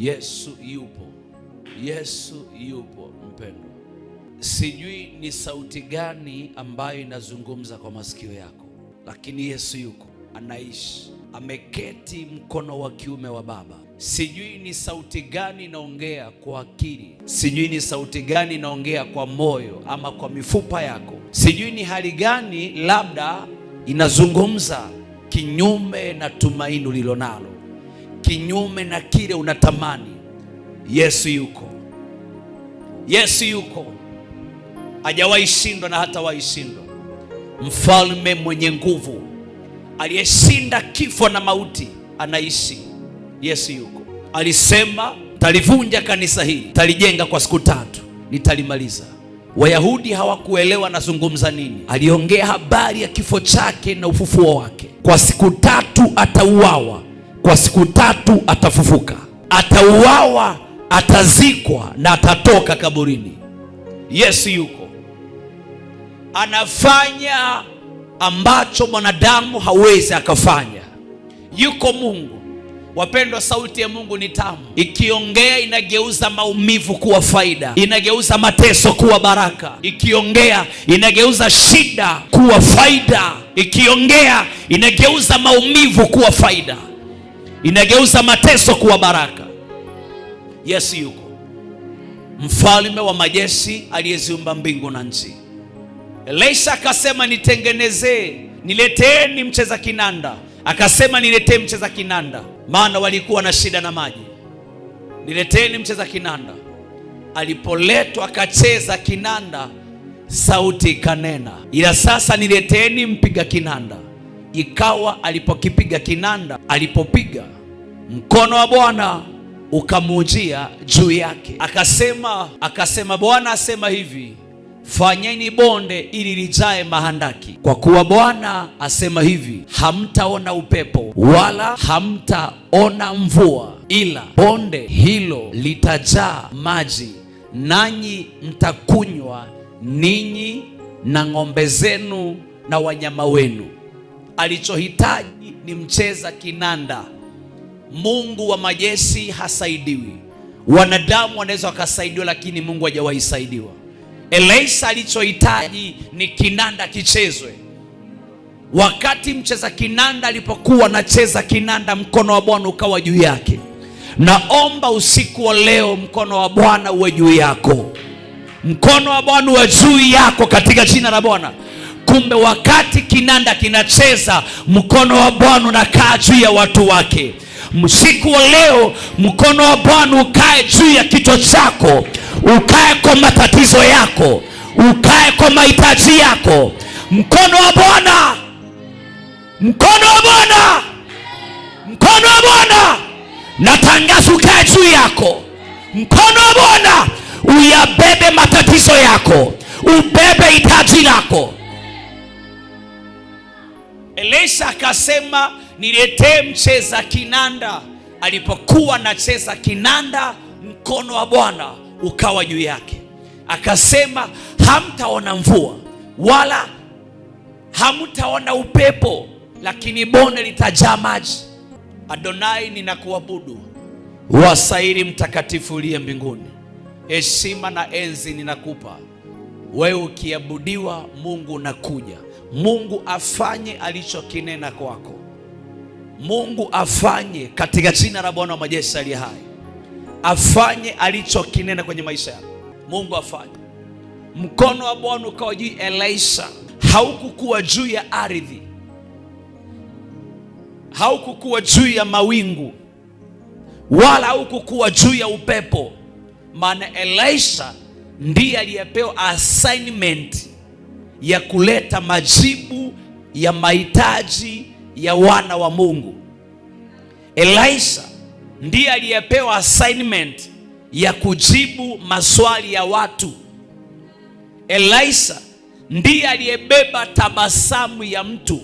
Yesu yupo. Yesu yupo mpendwa. Sijui ni sauti gani ambayo inazungumza kwa masikio yako, lakini Yesu yuko, anaishi, ameketi mkono wa kiume wa Baba. Sijui ni sauti gani inaongea kwa akili, sijui ni sauti gani inaongea kwa moyo ama kwa mifupa yako, sijui ni hali gani labda inazungumza kinyume na tumaini ulilonalo, kinyume na kile unatamani. Yesu yuko. Yesu yuko. Hajawahi shindwa na hatawahi shindwa. Mfalme mwenye nguvu, aliyeshinda kifo na mauti, anaishi. Yesu yuko. Alisema, talivunja kanisa hili, talijenga kwa siku 3, nitalimaliza. Wayahudi hawakuelewa nazungumza nini. Aliongea habari ya kifo chake na ufufuo wake. Kwa siku 3 atauawa, kwa siku 3 atafufuka. Atauawa, atazikwa na atatoka kaburini. Yesu yuko. Anafanya ambacho mwanadamu hawezi akafanya. Yuko Mungu. Wapendwa, sauti ya Mungu ni tamu. Ikiongea inageuza maumivu kuwa faida, inageuza mateso kuwa baraka. Ikiongea inageuza shida kuwa faida. Ikiongea inageuza maumivu kuwa faida, inageuza mateso kuwa baraka. Yesu yuko. Mfalme wa majeshi aliyeziumba mbingu na nchi. Elisha akasema, nitengenezee, nileteeni mcheza kinanda. Akasema, niletee mcheza kinanda, maana walikuwa na shida na maji. Nileteeni mcheza kinanda. Alipoletwa akacheza kinanda, sauti ikanena. Ila sasa nileteeni mpiga kinanda. Ikawa alipokipiga kinanda, alipopiga, mkono wa Bwana ukamujia juu yake. Akasema Bwana asema hivi, fanyeni bonde ili lijae mahandaki, kwa kuwa Bwana asema hivi, hamtaona upepo wala hamtaona mvua, ila bonde hilo litajaa maji, nanyi mtakunywa, ninyi na ng'ombe zenu na wanyama wenu. Alichohitaji ni mcheza kinanda. Mungu wa majeshi hasaidiwi. Wanadamu wanaweza wakasaidiwa, lakini Mungu hajawahi saidiwa. Elisha alichohitaji ni kinanda kichezwe. Wakati mcheza kinanda alipokuwa anacheza kinanda, mkono wa Bwana ukawa juu yake. Naomba usiku wa leo mkono wa Bwana uwe juu yako. Mkono wa Bwana uwe juu yako katika jina la Bwana. Kumbe wakati kinanda kinacheza, mkono wa Bwana unakaa juu ya watu wake. Usiku wa leo mkono wa Bwana ukae juu ya kichwa chako, ukae kwa matatizo yako, ukae kwa mahitaji yako. Mkono wa Bwana, mkono wa Bwana, mkono wa Bwana natangaza ukae juu yako. Mkono wa Bwana uyabebe matatizo yako, ubebe hitaji lako. Elisha akasema, niletee mcheza kinanda. Alipokuwa anacheza kinanda, mkono wa Bwana ukawa juu yake. Akasema, hamtaona mvua wala hamtaona upepo, lakini bonde litajaa maji. Adonai, ninakuabudu, wasairi mtakatifu uliye mbinguni. Heshima na enzi ninakupa wewe. Ukiabudiwa Mungu unakuja. Mungu afanye alichokinena kwako. Mungu afanye katika jina la Bwana wa majeshi aliye hai. Afanye alichokinena kwenye maisha yako. Mungu afanye. Mkono wa Bwana ukawa juu ya Elisha. Haukukuwa juu ya ardhi, haukukuwa juu ya mawingu, wala haukukuwa juu ya upepo. Maana Elisha ndiye aliyepewa assignment ya kuleta majibu ya mahitaji ya wana wa Mungu. Elisha ndiye aliyepewa assignment ya kujibu maswali ya watu. Elisha ndiye aliyebeba tabasamu ya mtu.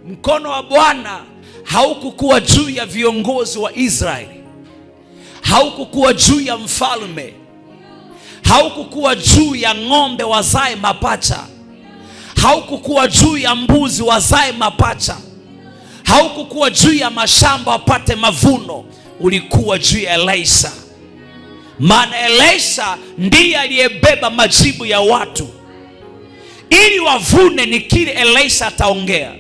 Mkono wa Bwana haukukuwa juu ya viongozi wa Israeli, haukukuwa juu ya mfalme, haukukuwa juu ya ng'ombe wazae mapacha, haukukuwa juu ya mbuzi wazae mapacha, haukukuwa juu ya mashamba wapate mavuno. ulikuwa juu ya Elisha, maana Elisha ndiye aliyebeba majibu ya watu. Ili wavune ni kile Elisha ataongea,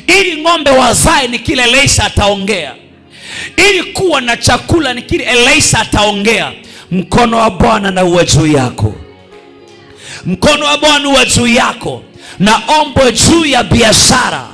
ili ng'ombe wazae ni kile Elisha ataongea, ili kuwa na chakula ni kile Elisha ataongea. Mkono wa Bwana na uwe juu yako, mkono wa Bwana uwe juu yako. Naomba juu ya biashara,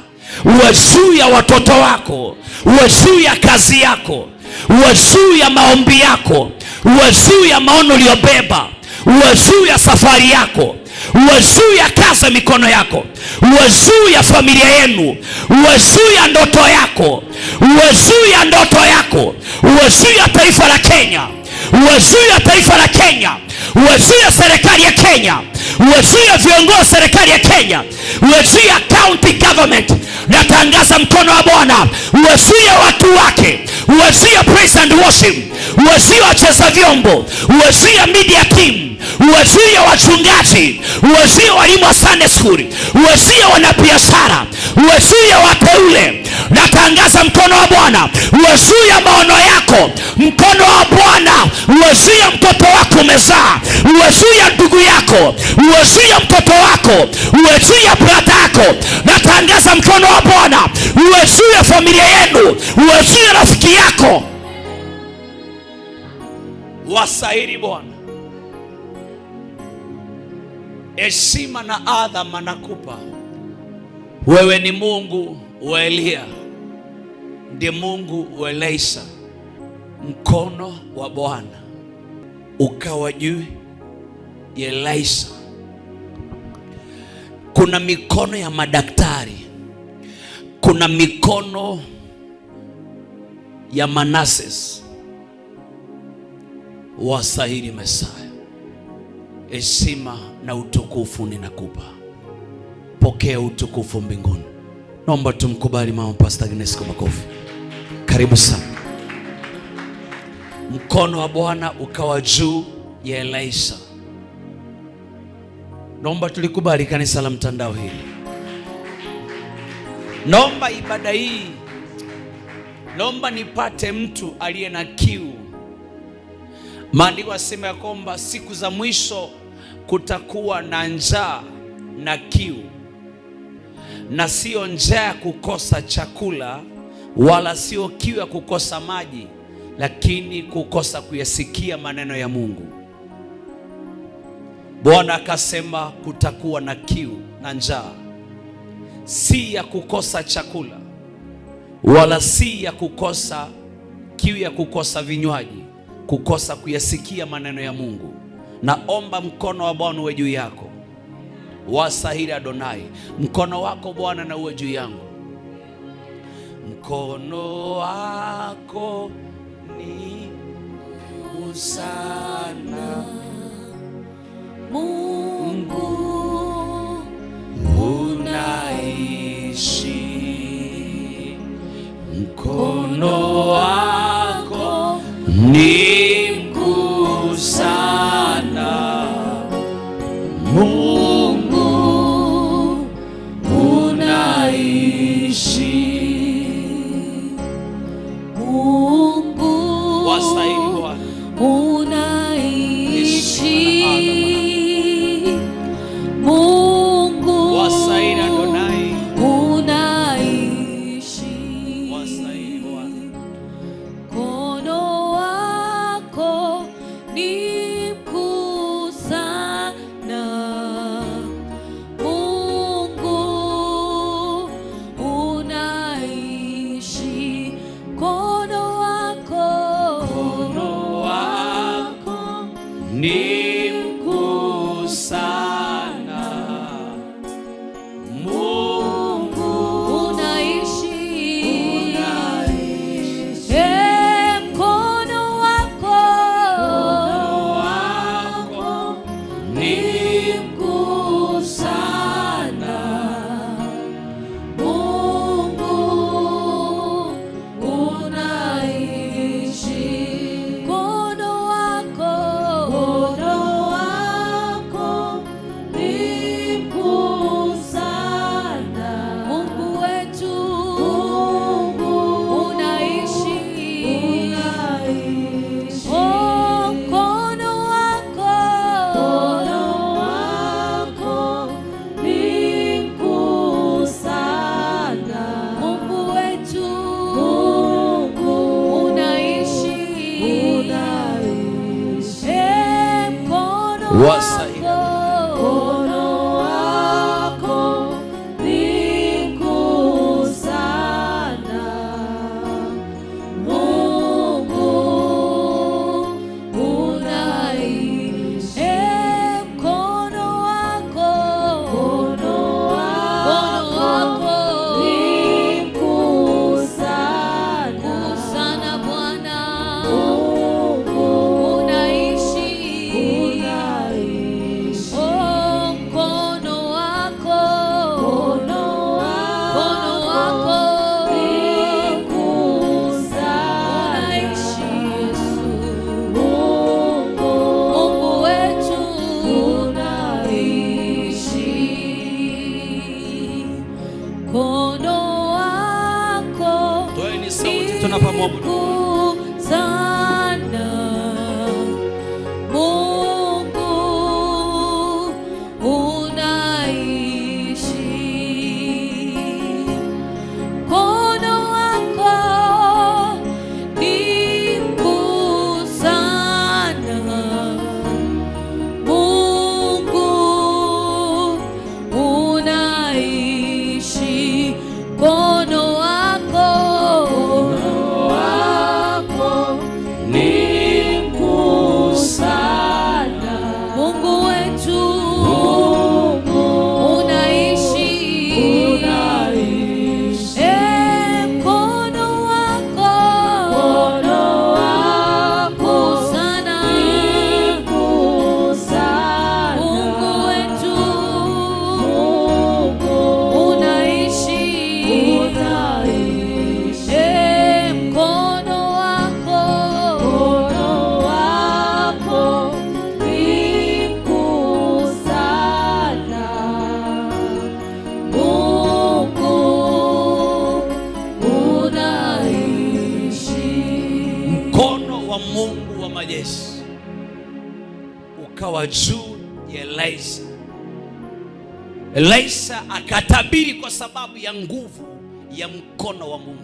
uwe juu ya watoto wako, uwe juu ya kazi yako, uwe juu ya maombi yako, uwe juu ya maono uliyobeba, uwe juu ya safari yako, uwe juu ya kazi ya mikono yako, uwe juu ya familia yenu, uwe juu ya ndoto yako, uwe juu ya ndoto yako, uwe juu ya taifa la Kenya, uwe juu ya taifa la Kenya, uwe juu ya serikali ya Kenya, uwe juu ya viongozi serikali ya Kenya, uwe juu ya county government. Natangaza mkono wa Bwana uwe juu ya watu wake, uwe juu ya praise and worship, uwe juu ya wacheza vyombo, uwe juu ya media team, uwe juu ya wachungaji, uwe juu ya walimu wa Sunday school, uwe juu ya wanabiashara, uwe juu ya wateule. Natangaza mkono wa Bwana uwe juu ya maono yako, mkono wa Bwana uwe juu ya mtoto wako umezaa, uwe juu ya ndugu yako, uwe juu ya mtoto wako, uwe juu ya brother yako. Natangaza mkono wa Bwana uwe juu ya familia yenu, uwe juu ya rafiki yako. Wasahili Bwana, heshima na adhama nakupa. Wewe ni Mungu wa Elia, ndiye Mungu wa Elisha. Mkono wa Bwana ukawa juu ya Elisha. Kuna mikono ya madaktari, kuna mikono ya Manases. Wasahili Mesaya, heshima na utukufu ninakupa. Pokea utukufu mbinguni. Naomba tumkubali mama Pastor Agnes kwa makofi. Karibu sana. Mkono wa Bwana ukawa juu ya Elisha. Naomba tulikubali kanisa la mtandao hili. Naomba ibada hii, naomba nipate mtu aliye na kiu. Maandiko yasema ya kwamba siku za mwisho kutakuwa na njaa na kiu, na sio njaa kukosa chakula, wala sio kiu ya kukosa maji, lakini kukosa kuyasikia maneno ya Mungu. Bwana akasema kutakuwa na kiu na njaa, si ya kukosa chakula, wala si ya kukosa kiu ya kukosa vinywaji, kukosa kuyasikia maneno ya Mungu. Naomba mkono wa Bwana uwe juu yako. Wasahili Adonai, mkono wako Bwana na uwe juu yangu. Mkono wako ni usana, Mungu unaishi. Mkono wako ni mkuu sana, Mungu unaishi. Mungu Wasahili Bwana unaishi. Mungu wasahili Adonai unaishi. wasahili Bwana. Mkono wako ni mkuu sana, Wasahila. Mungu wa majeshi ukawa juu ya Elisha. Elisha akatabiri kwa sababu ya nguvu ya mkono wa Mungu.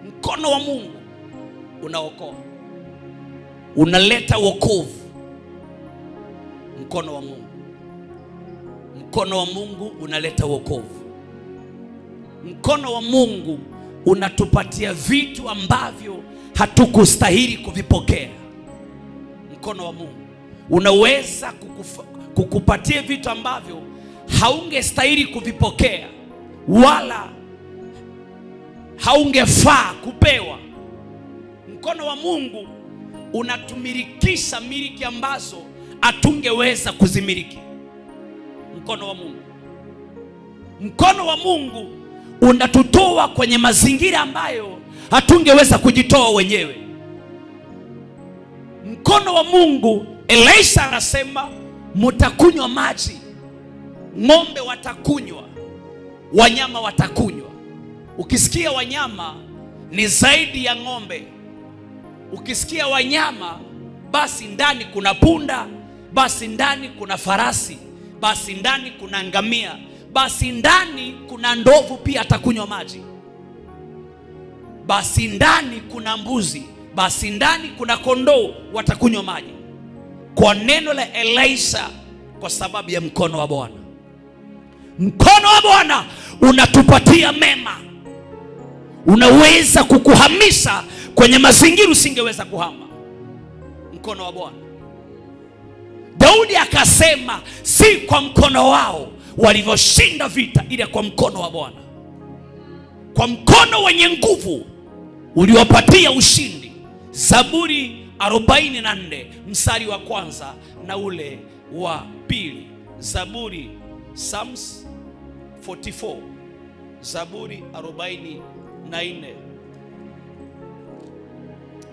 Mkono wa Mungu unaokoa, unaleta wokovu. Mkono wa Mungu, mkono wa Mungu unaleta wokovu. Mkono wa Mungu unatupatia vitu ambavyo hatukustahili kuvipokea. Mkono wa Mungu unaweza kukupatia vitu ambavyo haungestahili kuvipokea wala haungefaa kupewa. Mkono wa Mungu unatumilikisha miliki ambazo hatungeweza kuzimiliki. Mkono wa Mungu, mkono wa Mungu unatutoa kwenye mazingira ambayo hatungeweza kujitoa wenyewe. Mkono wa Mungu, Elisha anasema mtakunywa maji, ng'ombe watakunywa, wanyama watakunywa. Ukisikia wanyama ni zaidi ya ng'ombe. Ukisikia wanyama basi ndani kuna punda, basi ndani kuna farasi, basi ndani kuna ngamia, basi ndani kuna ndovu pia atakunywa maji, basi ndani kuna mbuzi, basi ndani kuna kondoo watakunywa maji. Kwa neno la Elisha, kwa sababu ya mkono wa Bwana. Mkono wa Bwana unatupatia mema, unaweza kukuhamisha kwenye mazingira usingeweza kuhama. Mkono wa Bwana. Daudi akasema si kwa mkono wao walivyoshinda vita, ila kwa mkono wa Bwana, kwa mkono wenye nguvu uliopatia ushindi. Zaburi 44 mstari wa kwanza na ule wa pili. Zaburi, Psalms 44, Zaburi 44.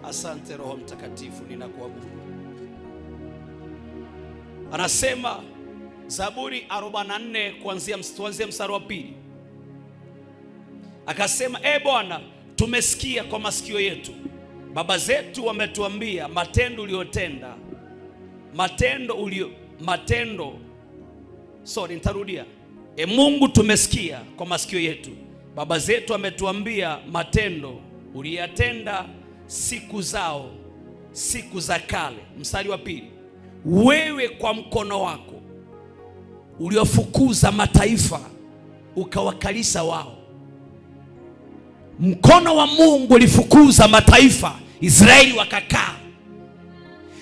Asante Roho Mtakatifu, ninakuabudu. Anasema Zaburi 44 kuanzia mstari wa pili. Akasema, Bwana, tumesikia kwa masikio yetu, baba zetu wametuambia matendo uliyotenda. Mungu, tumesikia kwa masikio yetu, baba zetu wametuambia matendo uliyotenda siku zao, siku za kale. Mstari wa pili. wewe kwa mkono wako uliofukuza mataifa ukawakalisha wao. Mkono wa Mungu ulifukuza mataifa, Israeli wakakaa.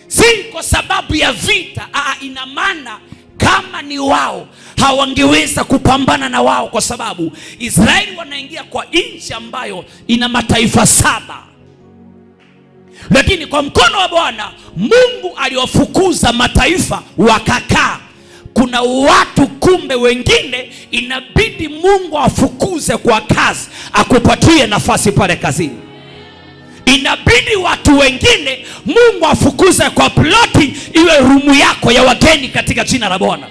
Si kwa sababu ya vita, ina maana kama ni wao hawangeweza kupambana na wao, kwa sababu Israeli wanaingia kwa nchi ambayo ina mataifa 7. Lakini kwa mkono wa Bwana Mungu aliwafukuza mataifa wakakaa. Kuna watu kumbe wengine inabidi Mungu afukuze kwa kazi, akupatie nafasi pale kazini. Inabidi watu wengine Mungu afukuze kwa ploti iwe rumu yako ya wageni katika jina la Bwana.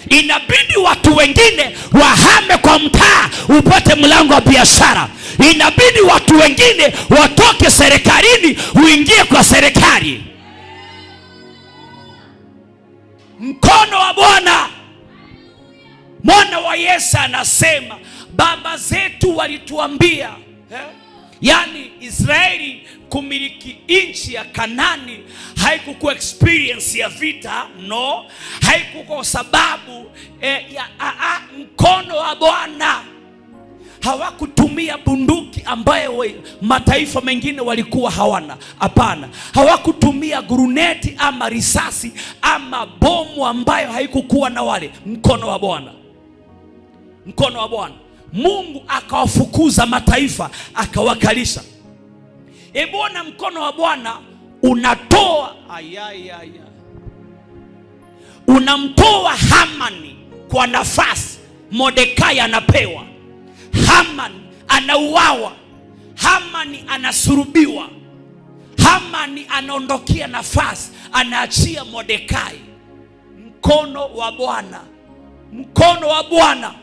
Inabidi watu wengine wahame kwa mtaa upate mlango wa biashara. Inabidi watu wengine watoke serikalini uingie kwa serikali. Mkono wa Bwana. Mwana wa Yesu anasema baba zetu walituambia, yani Israeli kumiliki nchi ya Kanani haikukuwa experience ya vita, no, haikukuwa sababu mkono wa Bwana. Hawakutumia bunduki ambayo mataifa mengine walikuwa hawana. Hapana, hawakutumia guruneti ama risasi ama bomu ambayo haikukuwa na wale. Mkono wa Bwana, mkono wa Bwana. Mungu akawafukuza mataifa akawakalisha. Ebona, mkono wa Bwana unatoa unamtoa Hamani kwa nafasi. Mordekai anapewa, Hamani anauawa, Hamani anasurubiwa, Hamani anaondokea nafasi, anaachia Mordekai. Mkono wa Bwana, mkono wa Bwana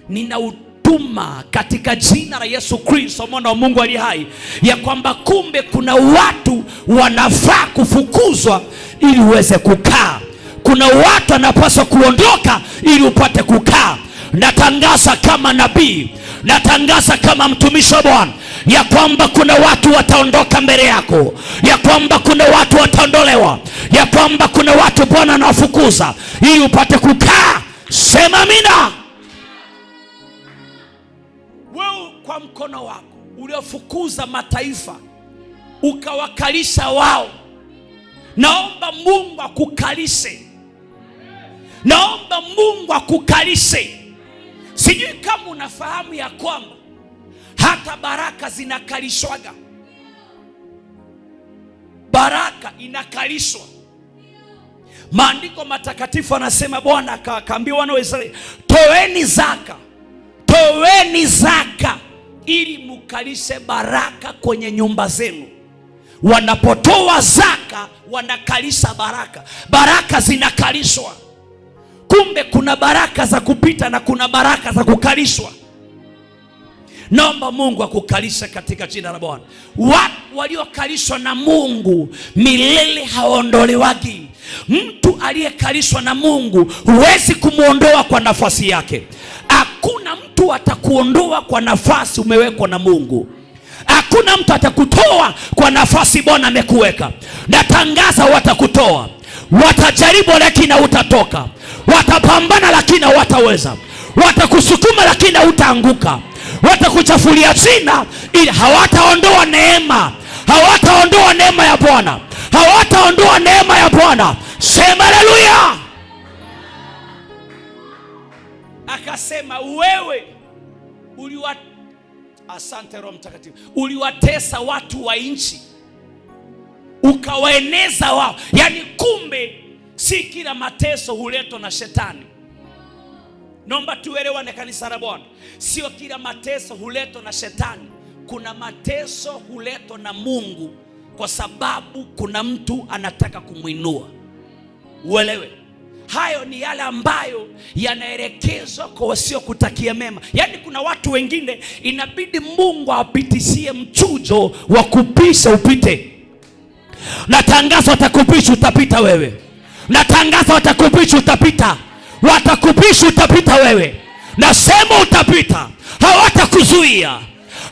ninautuma katika jina la Yesu Kristo mwana wa Mungu aliye hai, ya kwamba kumbe kuna watu wanafaa kufukuzwa ili uweze kukaa. Kuna watu wanapaswa kuondoka ili upate kukaa. Natangaza kama nabii, natangaza kama mtumishi wa Bwana, ya kwamba kuna watu wataondoka mbele yako, ya kwamba kuna watu wataondolewa, ya kwamba kuna watu Bwana anawafukuza ili upate kukaa. Sema amina. Wewe kwa mkono wako uliofukuza mataifa ukawakalisha wao, naomba Mungu akukalishe. Naomba Mungu akukalishe. Sijui kama unafahamu ya kwamba hata baraka zinakalishwaga. Baraka inakalishwa. Maandiko matakatifu anasema, Bwana akaambia wana wa Israeli, toeni zaka, toeni zaka ili mukalishe baraka kwenye nyumba zenu. Wanapotoa zaka wanakalisha baraka. Baraka zinakalishwa. Kumbe kuna baraka za kupita na kuna baraka za kukalishwa. Naomba Mungu akukalisha katika jina la Bwana. Watu waliokalishwa na Mungu milele haondolewagi. Mtu aliyekalishwa na Mungu huwezi kumuondoa kwa nafasi yake. Hakuna mtu atakuondoa kwa nafasi umewekwa na Mungu. Hakuna mtu atakutoa kwa nafasi Bwana amekuweka. Natangaza watakutoa. Watajaribu lakini hutatoka. Watapambana lakini hawataweza. Watakusukuma lakini hutaanguka. Watakuchafulia jina ili hawataondoa neema. Hawataondoa neema ya Bwana. Hawataondoa neema ya Bwana. Sema haleluya. Akasema wewe asante Roho Mtakatifu, uliwatesa watu wa nchi ukawaeneza wao. Yani kumbe si kila mateso huletwa na shetani. Naomba tuelewane kanisa la Bwana. Sio kila mateso huletwa na shetani. Kuna mateso huletwa na Mungu kwa sababu kuna mtu anataka kumuinua. Uelewe. Hayo ni yale ambayo yanaelekezwa kwa wasio kutakia mema. Yani kuna watu wengine inabidi Mungu apitishie mchujo wa kupisha upite. Natangaza watakupisha utapita wewe. Natangaza watakupisha utapita. Watakupisha utapita wewe. Nasema utapita. Hawatakuzuia.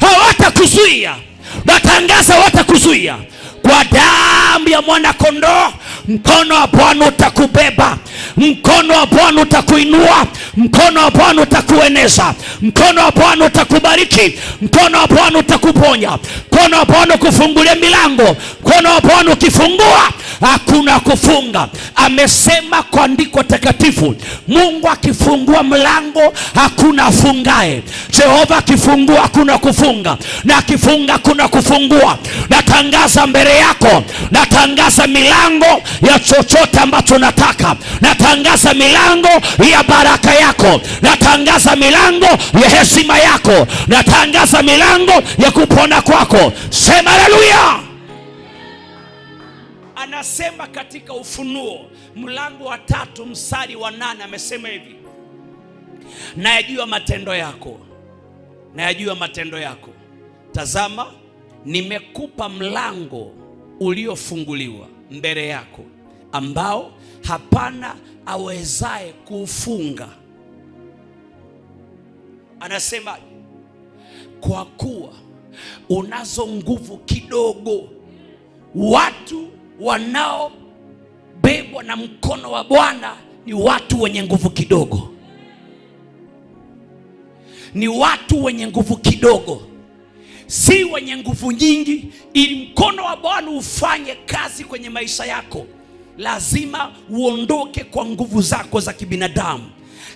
Hawatakuzuia. Natangaza hawatakuzuia. Kwa damu ya mwana kondoo Mkono wa Bwana utakubeba, mkono wa Bwana utakuinua, mkono wa Bwana utakueneza, mkono wa Bwana utakubariki, mkono wa Bwana utakuponya, mkono wa Bwana kufungulia milango, mkono wa Bwana ukifungua hakuna kufunga. Amesema kwa andiko takatifu, Mungu akifungua mlango hakuna afungae. Jehova akifungua hakuna kufunga, na akifunga hakuna kufungua. Natangaza mbele yako, natangaza milango ya chochote ambacho nataka. Natangaza milango ya baraka yako, natangaza milango ya heshima yako, natangaza milango ya kupona kwako. Sema haleluya. Anasema katika Ufunuo mlango wa 3 mstari wa 8, amesema hivi, nayajua matendo yako, nayajua matendo yako. Tazama, nimekupa mlango uliofunguliwa mbele yako, ambao hapana awezaye kuufunga. Anasema kwa kuwa unazo nguvu kidogo. Watu wanaobebwa na mkono wa Bwana ni watu wenye nguvu kidogo, ni watu wenye nguvu kidogo, si wenye nguvu nyingi. Ili mkono wa Bwana ufanye kazi kwenye maisha yako, lazima uondoke kwa nguvu zako za kibinadamu.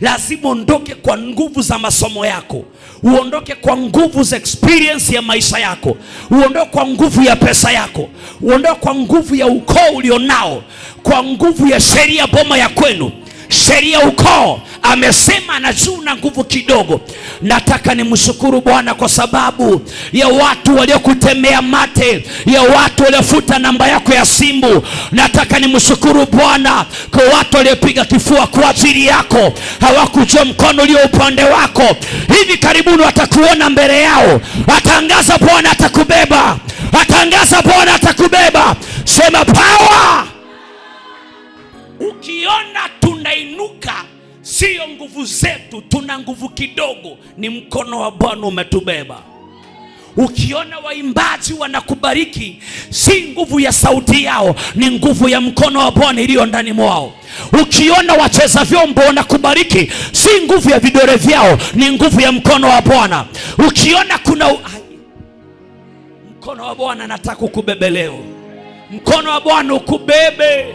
Lazima uondoke kwa nguvu za masomo yako, uondoke kwa nguvu za experience ya maisha yako, uondoke kwa nguvu ya pesa yako, uondoke kwa nguvu ya ukoo ulionao, kwa nguvu ya sheria boma ya kwenu, sheria ukoo. Amesema anajua na nguvu kidogo. Nataka nimshukuru Bwana kwa sababu ya watu waliokutemea mate, ya watu waliofuta namba yako ya simu. Nataka nimshukuru Bwana kwa watu waliopiga kifua kwa ajili yako, hawakujua mkono ulio upande wako. Hivi karibuni watakuona mbele yao. Atangaza Bwana atakubeba, atangaza Bwana atakubeba. Sema power. Ukiona tunainuka, sio nguvu zetu, tuna nguvu kidogo, ni mkono wa Bwana umetubeba. Ukiona waimbaji wanakubariki, si nguvu ya sauti yao, ni nguvu ya mkono wa Bwana iliyo ndani mwao. Ukiona wacheza vyombo wanakubariki, si nguvu ya vidole vyao, ni nguvu ya mkono wa Bwana. Ukiona kuna mkono wa Bwana, nataka ukubebe leo. Mkono wa Bwana ukubebe.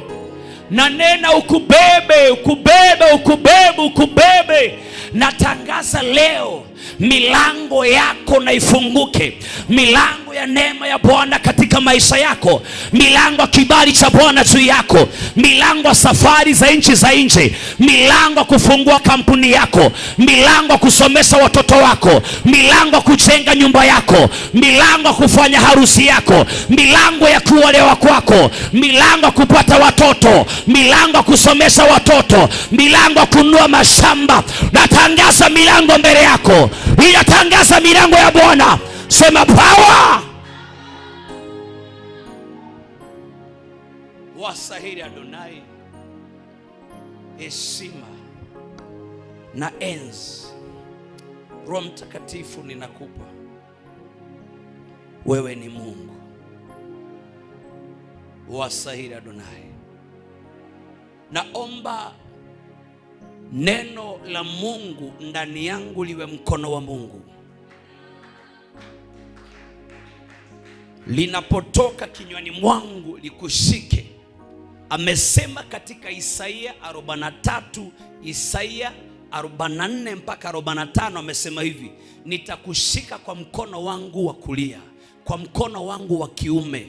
Na nena ukubebe, ukubebe, ukubebe, ukubebe. Natangaza leo milango yako na ifunguke, milango ya neema ya Bwana katika maisha yako, milango ya kibali cha Bwana juu yako, milango ya safari za nchi za nje, milango ya kufungua kampuni yako, milango ya kusomesha watoto wako, milango ya kujenga nyumba yako, milango ya kufanya harusi yako, milango ya kuolewa kwako, milango ya kupata watoto, milango ya kusomesha watoto, milango ya kununua mashamba. Natangaza milango mbele yako. Inatangaza milango ya Bwana. Sema power. Wasahili Adonai, heshima na enzi, Roho Mtakatifu ninakupa. Wewe ni Mungu. Wasahili Adonai, naomba neno la Mungu ndani yangu liwe mkono wa Mungu. Linapotoka kinywani mwangu likushike. Amesema katika Isaia 43, Isaia 44 mpaka 45, amesema hivi, nitakushika kwa mkono wangu wa kulia, kwa mkono wangu wa kiume,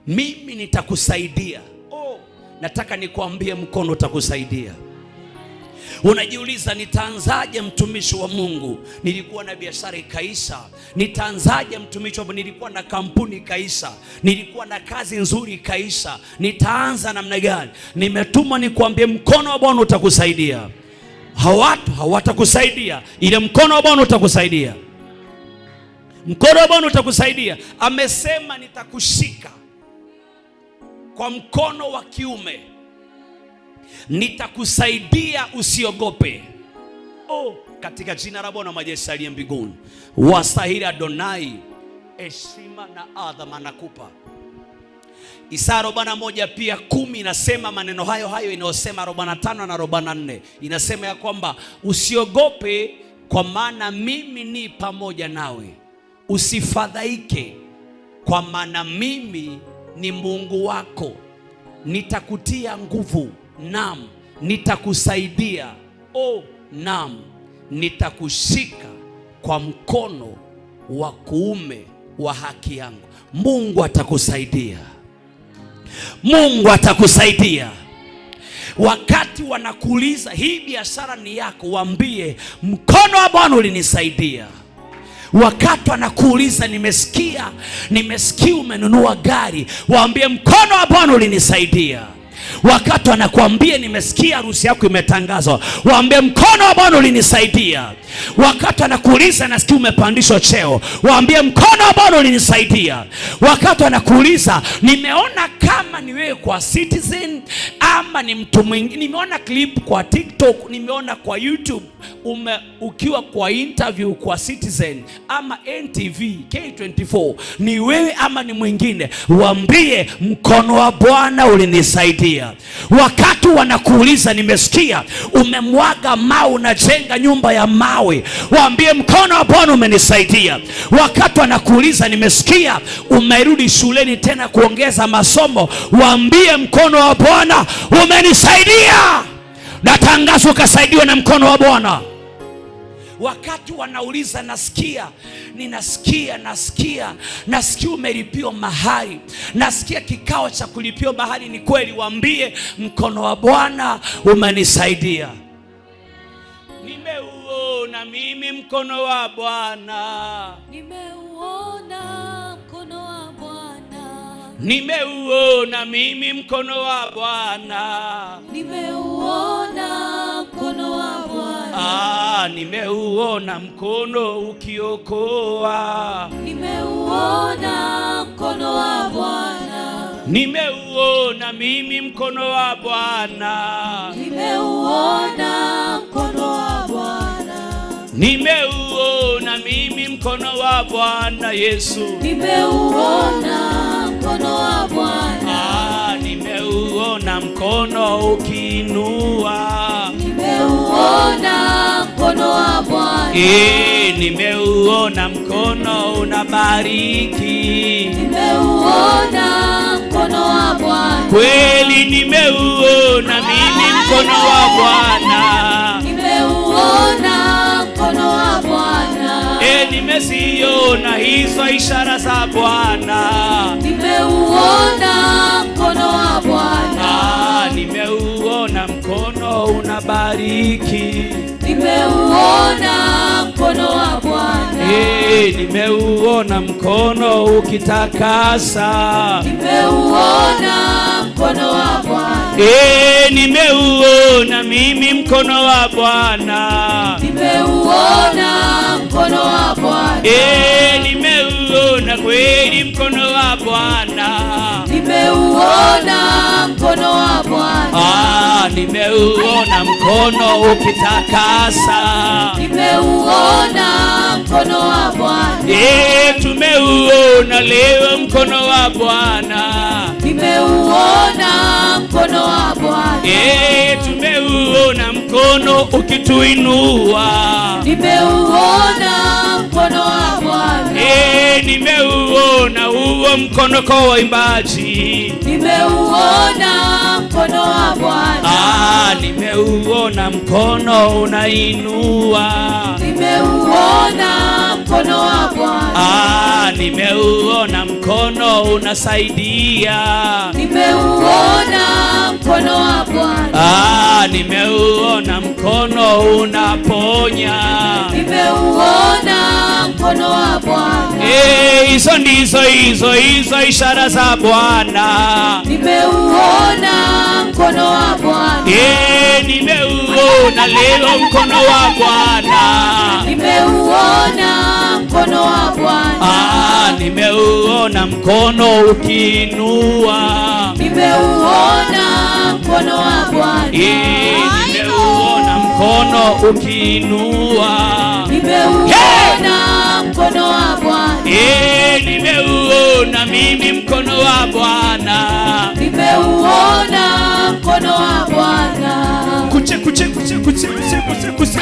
mimi nitakusaidia. Nataka nikuambie mkono utakusaidia. Unajiuliza, nitaanzaje mtumishi wa Mungu? Nilikuwa na biashara ikaisha. Nitaanzaje mtumishi wa Mungu? Nilikuwa na kampuni ikaisha. Nilikuwa na kazi nzuri ikaisha. Nitaanza namna gani? Nimetumwa nikuambie mkono wa Bwana utakusaidia. Hawatu hawatakusaidia, ile mkono wa Bwana utakusaidia. Mkono wa Bwana utakusaidia. Amesema nitakushika kwa mkono wa kiume, nitakusaidia usiogope. Katika jina la Bwana majeshi aliye mbinguni. Wasahili Adonai, heshima na adhama nakupa. Isaya 41 pia 10 inasema maneno hayo hayo inayosema 45 na 44. Inasema ya kwamba usiogope, kwa maana mimi ni pamoja nawe. Usifadhaike, kwa maana mimi ni Mungu wako. Nitakutia nguvu, naam, nitakusaidia. Naam, nitakushika kwa mkono wa kuume wa haki yangu. Mungu atakusaidia. Mungu atakusaidia. Wakati wanakuuliza hii biashara ni yako, waambie mkono wa Bwana ulinisaidia. Wakati wanakuuliza nimesikia umenunua gari, waambie mkono wa Bwana ulinisaidia. Wakati wanakuambia nimesikia harusi yako imetangazwa, waambie mkono wa Bwana ulinisaidia. Wakati wanakuuliza nasikia umepandishwa cheo, waambie mkono wa Bwana ulinisaidia. Wakati wanakuuliza nimeona kama ni wewe kwa Citizen ama ni mtu mwingine, nimeona clip kwa TikTok, nimeona kwa YouTube ukiwa kwa interview kwa Citizen ama NTV K24, ni wewe ama ni mwingine, waambie mkono wa Bwana ulinisaidia. Wakati wanakuuliza nimesikia umemwaga mawe unajenga nyumba ya mawe, waambie mkono wa Bwana umenisaidia. Wakati wanakuuliza nimesikia umerudi shuleni tena kuongeza masomo, waambie mkono wa Bwana umenisaidia. Natangaza ukasaidiwa na mkono wa Bwana. Wakati wanauliza nasikia umelipiwa mahari, nasikia kikao cha kulipiwa mahari ni kweli, waambie mkono wa Bwana umenisaidia. Nimeuona mimi mkono wa Bwana, nimeuona mkono wa Bwana, nimeuona mimi mkono wa Bwana, nimeuona mkono wa Bwana, nimeuona mkono ukiokoa, nimeuona mkono wa Bwana, nimeuona mimi mkono wa Bwana, nimeuona mkono wa Bwana, nimeuona mimi mkono wa Bwana Yesu, nimeuona mkono wa Bwana, nimeuona mkono ukiinua, nimeuona mkono wa Bwana, nimeuona mkono unabariki, nimeuona mkono wa Bwana, kweli nimeuona mimi mkono wa Bwana, nimeuona mkono wa Bwana, nimeziona hizo ishara za Bwana, nimeuona mkono wa Bwana, nimeuona mkono unabariki, nimeuona mkono wa Bwana, nimeuona mkono ukitakasa, nimeuona mkono wa Bwana, nimeuona mimi mkono wa Bwana, nimeuona mkono wa Bwana, nimeuona kweli mkono wa Bwana, nimeuona mkono wa Bwana, nimeuona mkono ukitakasa, nimeuona mkono wa Bwana, tumeuona leo mkono wa Bwana, nimeuona mkono wa Bwana, tumeuona mkono ukituinua, nimeuona mkono wa Bwana, nimeuona huo mkono kwa waimbaji, nimeuona mkono wa Bwana, nimeuona mkono unainua, nimeuona mkono wa Bwana, nimeuona mkono unasaidia, nimeuona mkono wa Bwana, nimeuona mkono unaponya, nimeuona mkono wa Bwana, hizo ndizo hizo ishara za Bwana, nimeuona mkono wa Bwana, nimeuona leo mkono wa Bwana, nimeuona mkono wa Bwana, nimeuona mkono ukiinua, nimeuona mkono wa Bwana, nimeuona mkono ukiinua, nimeuona mkono wa Bwana, Nimeuona mimi mkono wa Bwana. Nimeuona mkono wa Bwana. Kuche kuche kuche kuche kuche kuche kuche.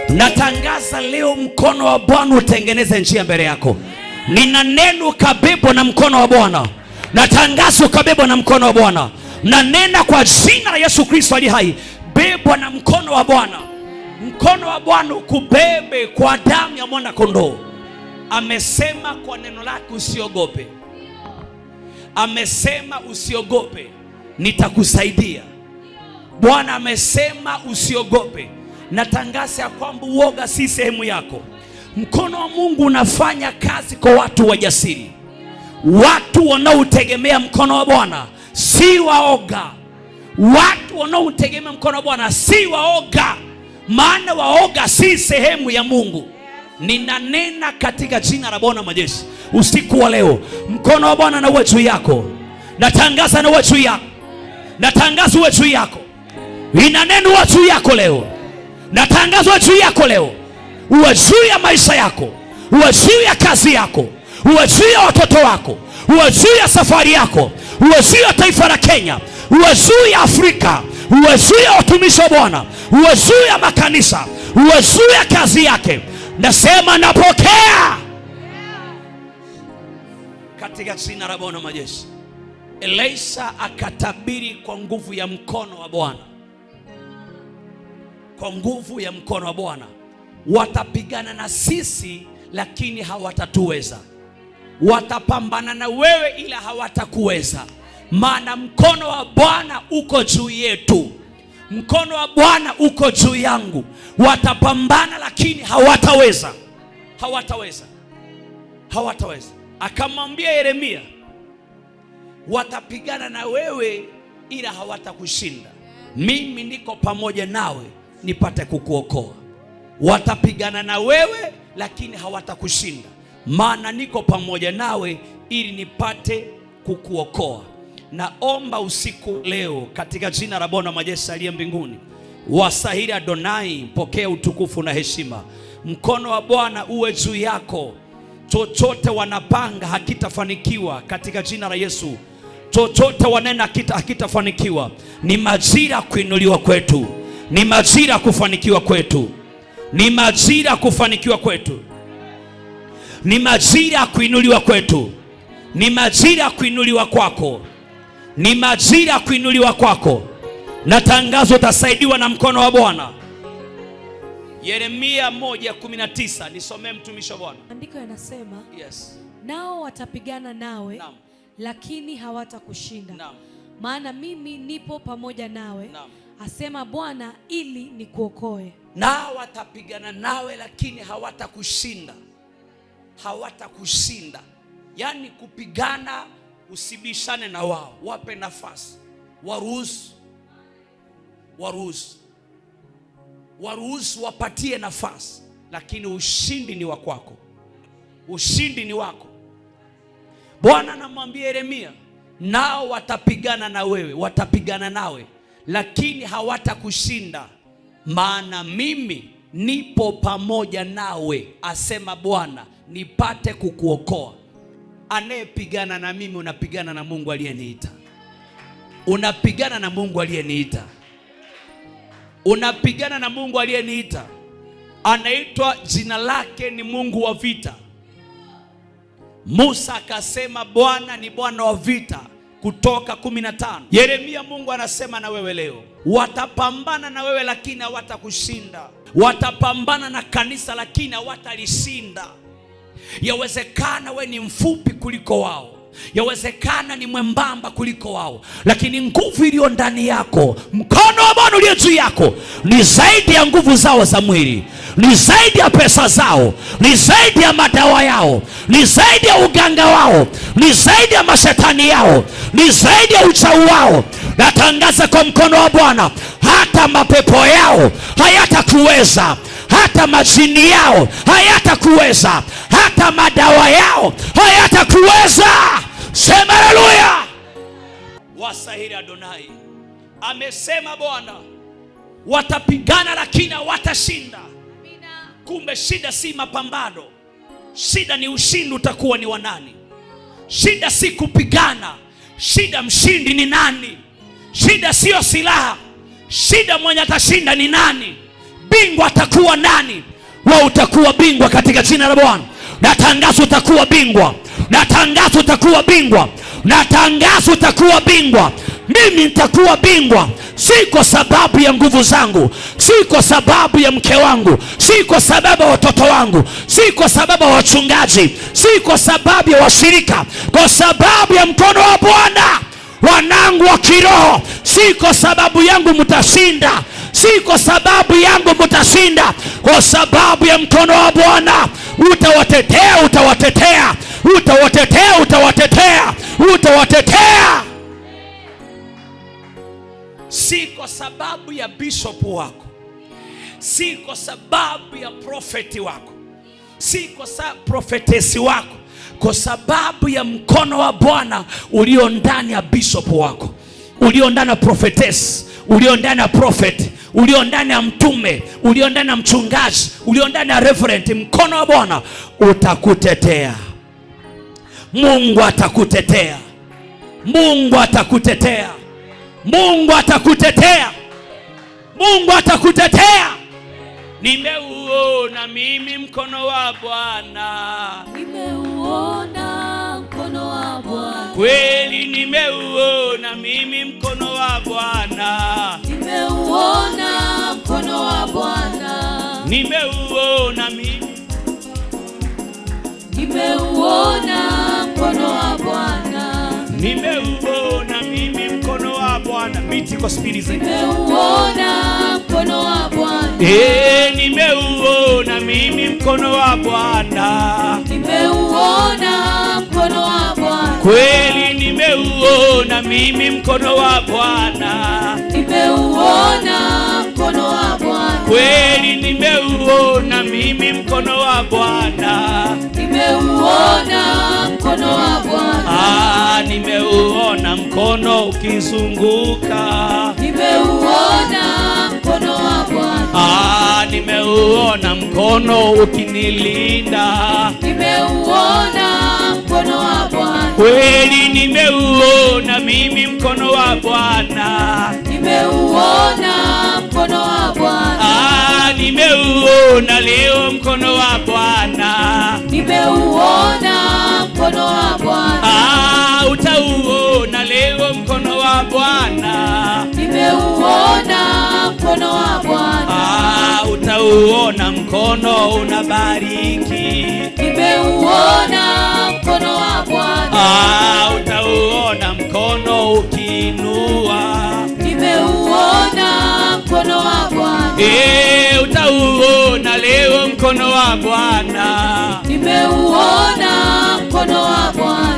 Natangaza leo mkono wa Bwana utengeneze njia mbele yako. Nina neno ukabebwa na mkono wa Bwana. Natangaza ukabebwa na mkono wa Bwana. Na nena kwa jina la Yesu Kristo aliye hai, bebwa na mkono wa Bwana. Mkono wa Bwana ukubebe kwa damu ya mwana kondoo. Amesema kwa neno lake usiogope. Amesema usiogope, nitakusaidia. Bwana amesema usiogope. Natangaza ya kwamba uoga si sehemu yako. Mkono wa Mungu unafanya kazi kwa watu wajasiri. Watu wanaotegemea mkono wa Bwana si waoga. Watu wanaotegemea mkono wa Bwana si waoga. Maana waoga si sehemu ya Mungu. Ninanena katika jina la Bwana majeshi usiku wa leo, mkono wa Bwana na uwe juu yako. Natangaza na uwe juu yako. Natangaza uwe juu yako. Ninanena uwe juu yako leo. Natangaza juu yako leo. Uwe juu ya maisha yako. Uwe juu ya kazi yako. Uwe juu ya watoto wako. Uwe juu ya safari yako. Uwe juu ya taifa la Kenya. Uwe juu ya Afrika. Uwe juu ya watumishi wa Bwana. Uwe juu ya makanisa. Uwe juu ya kazi yake. Nasema napokea katika jina la Bwana majeshi. Elisha akatabiri kwa nguvu ya mkono wa Bwana. Kwa nguvu ya mkono wa Bwana, watapigana na sisi lakini hawatatuweza. Watapambana na wewe ila hawatakuweza. Maana mkono wa Bwana uko juu yetu. Mkono wa Bwana uko juu yangu. Watapambana lakini hawataweza. Hawataweza. Hawataweza. Akamwambia Yeremia, watapigana na wewe ila hawatakushinda. Mimi niko pamoja nawe nipate kukuokoa. Watapigana na wewe lakini hawatakushinda. Maana niko pamoja nawe ili nipate kukuokoa. Naomba usiku leo katika jina la Bwana majeshi aliye mbinguni, wasahili Adonai, pokea utukufu na heshima. Mkono wa Bwana uwe juu yako. Chochote wanapanga hakitafanikiwa katika jina la Yesu. Chochote wanena hakitafanikiwa. Ni majira kuinuliwa kwetu. Ni majira kufanikiwa kwetu. Ni majira kufanikiwa kwetu. Ni majira kuinuliwa kwetu. Ni majira kuinuliwa kwako. Ni majira kuinuliwa kwako. Na tangazo utasaidiwa na mkono wa Bwana. Yeremia 1:19, nisomee mtumishi wa Bwana. Andiko yanasema, yes, nao watapigana nawe, naam, lakini hawatakushinda. Naam. Maana mimi nipo pamoja nawe, Naam, asema Bwana, ili nikuokoe. nao watapigana nawe lakini hawatakushinda. Hawatakushinda. Yaani kupigana, usibishane na wao. Wape nafasi. Waruhusu. Waruhusu. Waruhusu, wapatie nafasi. Lakini ushindi ni wa kwako. Ushindi ni wako. Bwana anamwambia Yeremia, nao watapigana na wewe, watapigana nawe, lakini hawatakushinda. Maana mimi nipo pamoja nawe, asema Bwana, nipate kukuokoa. Anayepigana na mimi, unapigana na Mungu aliyeniita. Unapigana na Mungu aliyeniita. Unapigana na Mungu aliyeniita. Anaitwa, jina lake ni Mungu wa vita. Musa akasema Bwana ni Bwana wa vita, Kutoka 15. Yeremia, Mungu anasema na wewe leo, watapambana na wewe lakini hawatakushinda. Watapambana na kanisa lakini hawatalishinda. Yawezekana we ni mfupi kuliko wao, yawezekana ni mwembamba kuliko wao, lakini nguvu iliyo ndani yako, mkono wa Bwana ulio juu yako, ni zaidi ya nguvu zao za mwili, ni zaidi ya pesa zao, ni zaidi ya madawa yao, ni zaidi ya uganga wao, ni zaidi ya mashetani yao, ni zaidi ya uchawi wao. Natangaza kwa mkono wa Bwana, hata mapepo yao hayatakuweza, hata majini yao hayatakuweza, hata madawa yao hayatakuweza. Sema haleluya. Wasahiri Adonai. Amesema Bwana, watapigana lakini hawatashinda. Kumbe shida si mapambano, shida ni ushindi. Utakuwa ni wa nani? Shida si kupigana, shida mshindi ni nani? Shida sio silaha, shida mwenye atashinda ni nani? Bingwa atakuwa nani? Wewe utakuwa bingwa katika jina la Bwana. Natangaza utakuwa bingwa. Natangaza utakuwa bingwa. Natangaza utakuwa bingwa. Mimi nitakuwa bingwa, si kwa sababu ya nguvu zangu, si kwa sababu ya mke wangu, si kwa sababu ya watoto wangu, si kwa sababu ya wachungaji, si kwa sababu ya washirika, kwa sababu ya mkono wa Bwana. Wanangu wa kiroho, si kwa sababu yangu mtashinda, si kwa sababu yangu mtashinda, kwa sababu ya mkono wa Bwana. Utawatetea, utawatetea, utawatetea, utawatetea, utawatetea. Si kwa sababu ya bishop wako, si kwa sababu ya profeti wako, si kwa sababu profetesi wako, kwa sababu ya mkono wa Bwana ulio ndani ya bishop wako, ulio ndani ya profetesi, ulio ndani ya prophet, ulio ndani ya mtume, ulio ndani ya mchungaji, ulio ndani ya reverend. Mkono wa Bwana utakutetea. Mungu atakutetea. Mungu atakutetea. Mungu atakutetea. Mungu atakutetea. Nimeuona mimi mkono wa Bwana. Nimeuona mkono wa Bwana. Kweli nimeuona mimi mkono wa Bwana. Nimeuona mkono wa Bwana. Nimeuona mimi. Nimeuona mkono wa Bwana. Nimeuona mimi mkono wa Bwana. Miti kwa spidi zaidi. Nimeuona mkono wa Bwana. Nimeuona mimi mkono wa Bwana. Nimeuona mkono wa Bwana. Kweli nimeuona mimi mkono wa Bwana. Nimeuona mkono wa Bwana. Kweli nimeuona mimi mkono wa Bwana. Nimeuona mkono wa Bwana. Nimeuona mkono ukizunguka. Nimeuona mkono wa Bwana. Nimeuona mkono ukinilinda. Nimeuona mkono wa Bwana. Kweli nimeuona mimi mkono wa Bwana. Nimeuona mkono wa Bwana. Nimeuona leo mkono wa Bwana. Nimeuona mkono wa Bwana. Utauona leo mkono wa Bwana. Nimeuona mkono wa Bwana. Utauona mkono unabariki. Nimeuona mkono wa Bwana. Utauona mkono ukiinua. Nimeuona mkono wa Bwana. Utauona leo mkono wa Bwana. Nimeuona mkono wa Bwana.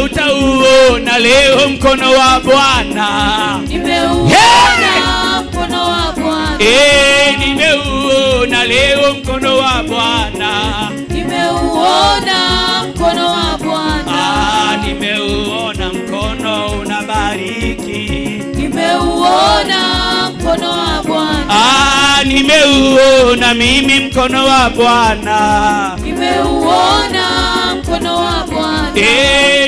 Utauona leo mkono wa Bwana. Nimeuona mkono wa Bwana. Nimeuona leo mkono wa Bwana. Nimeuona mkono wa Bwana. Nimeuona mkono unabariki. Nimeuona mkono wa Bwana. Nimeuona mimi mkono wa Bwana. Nimeuona mkono wa Bwana.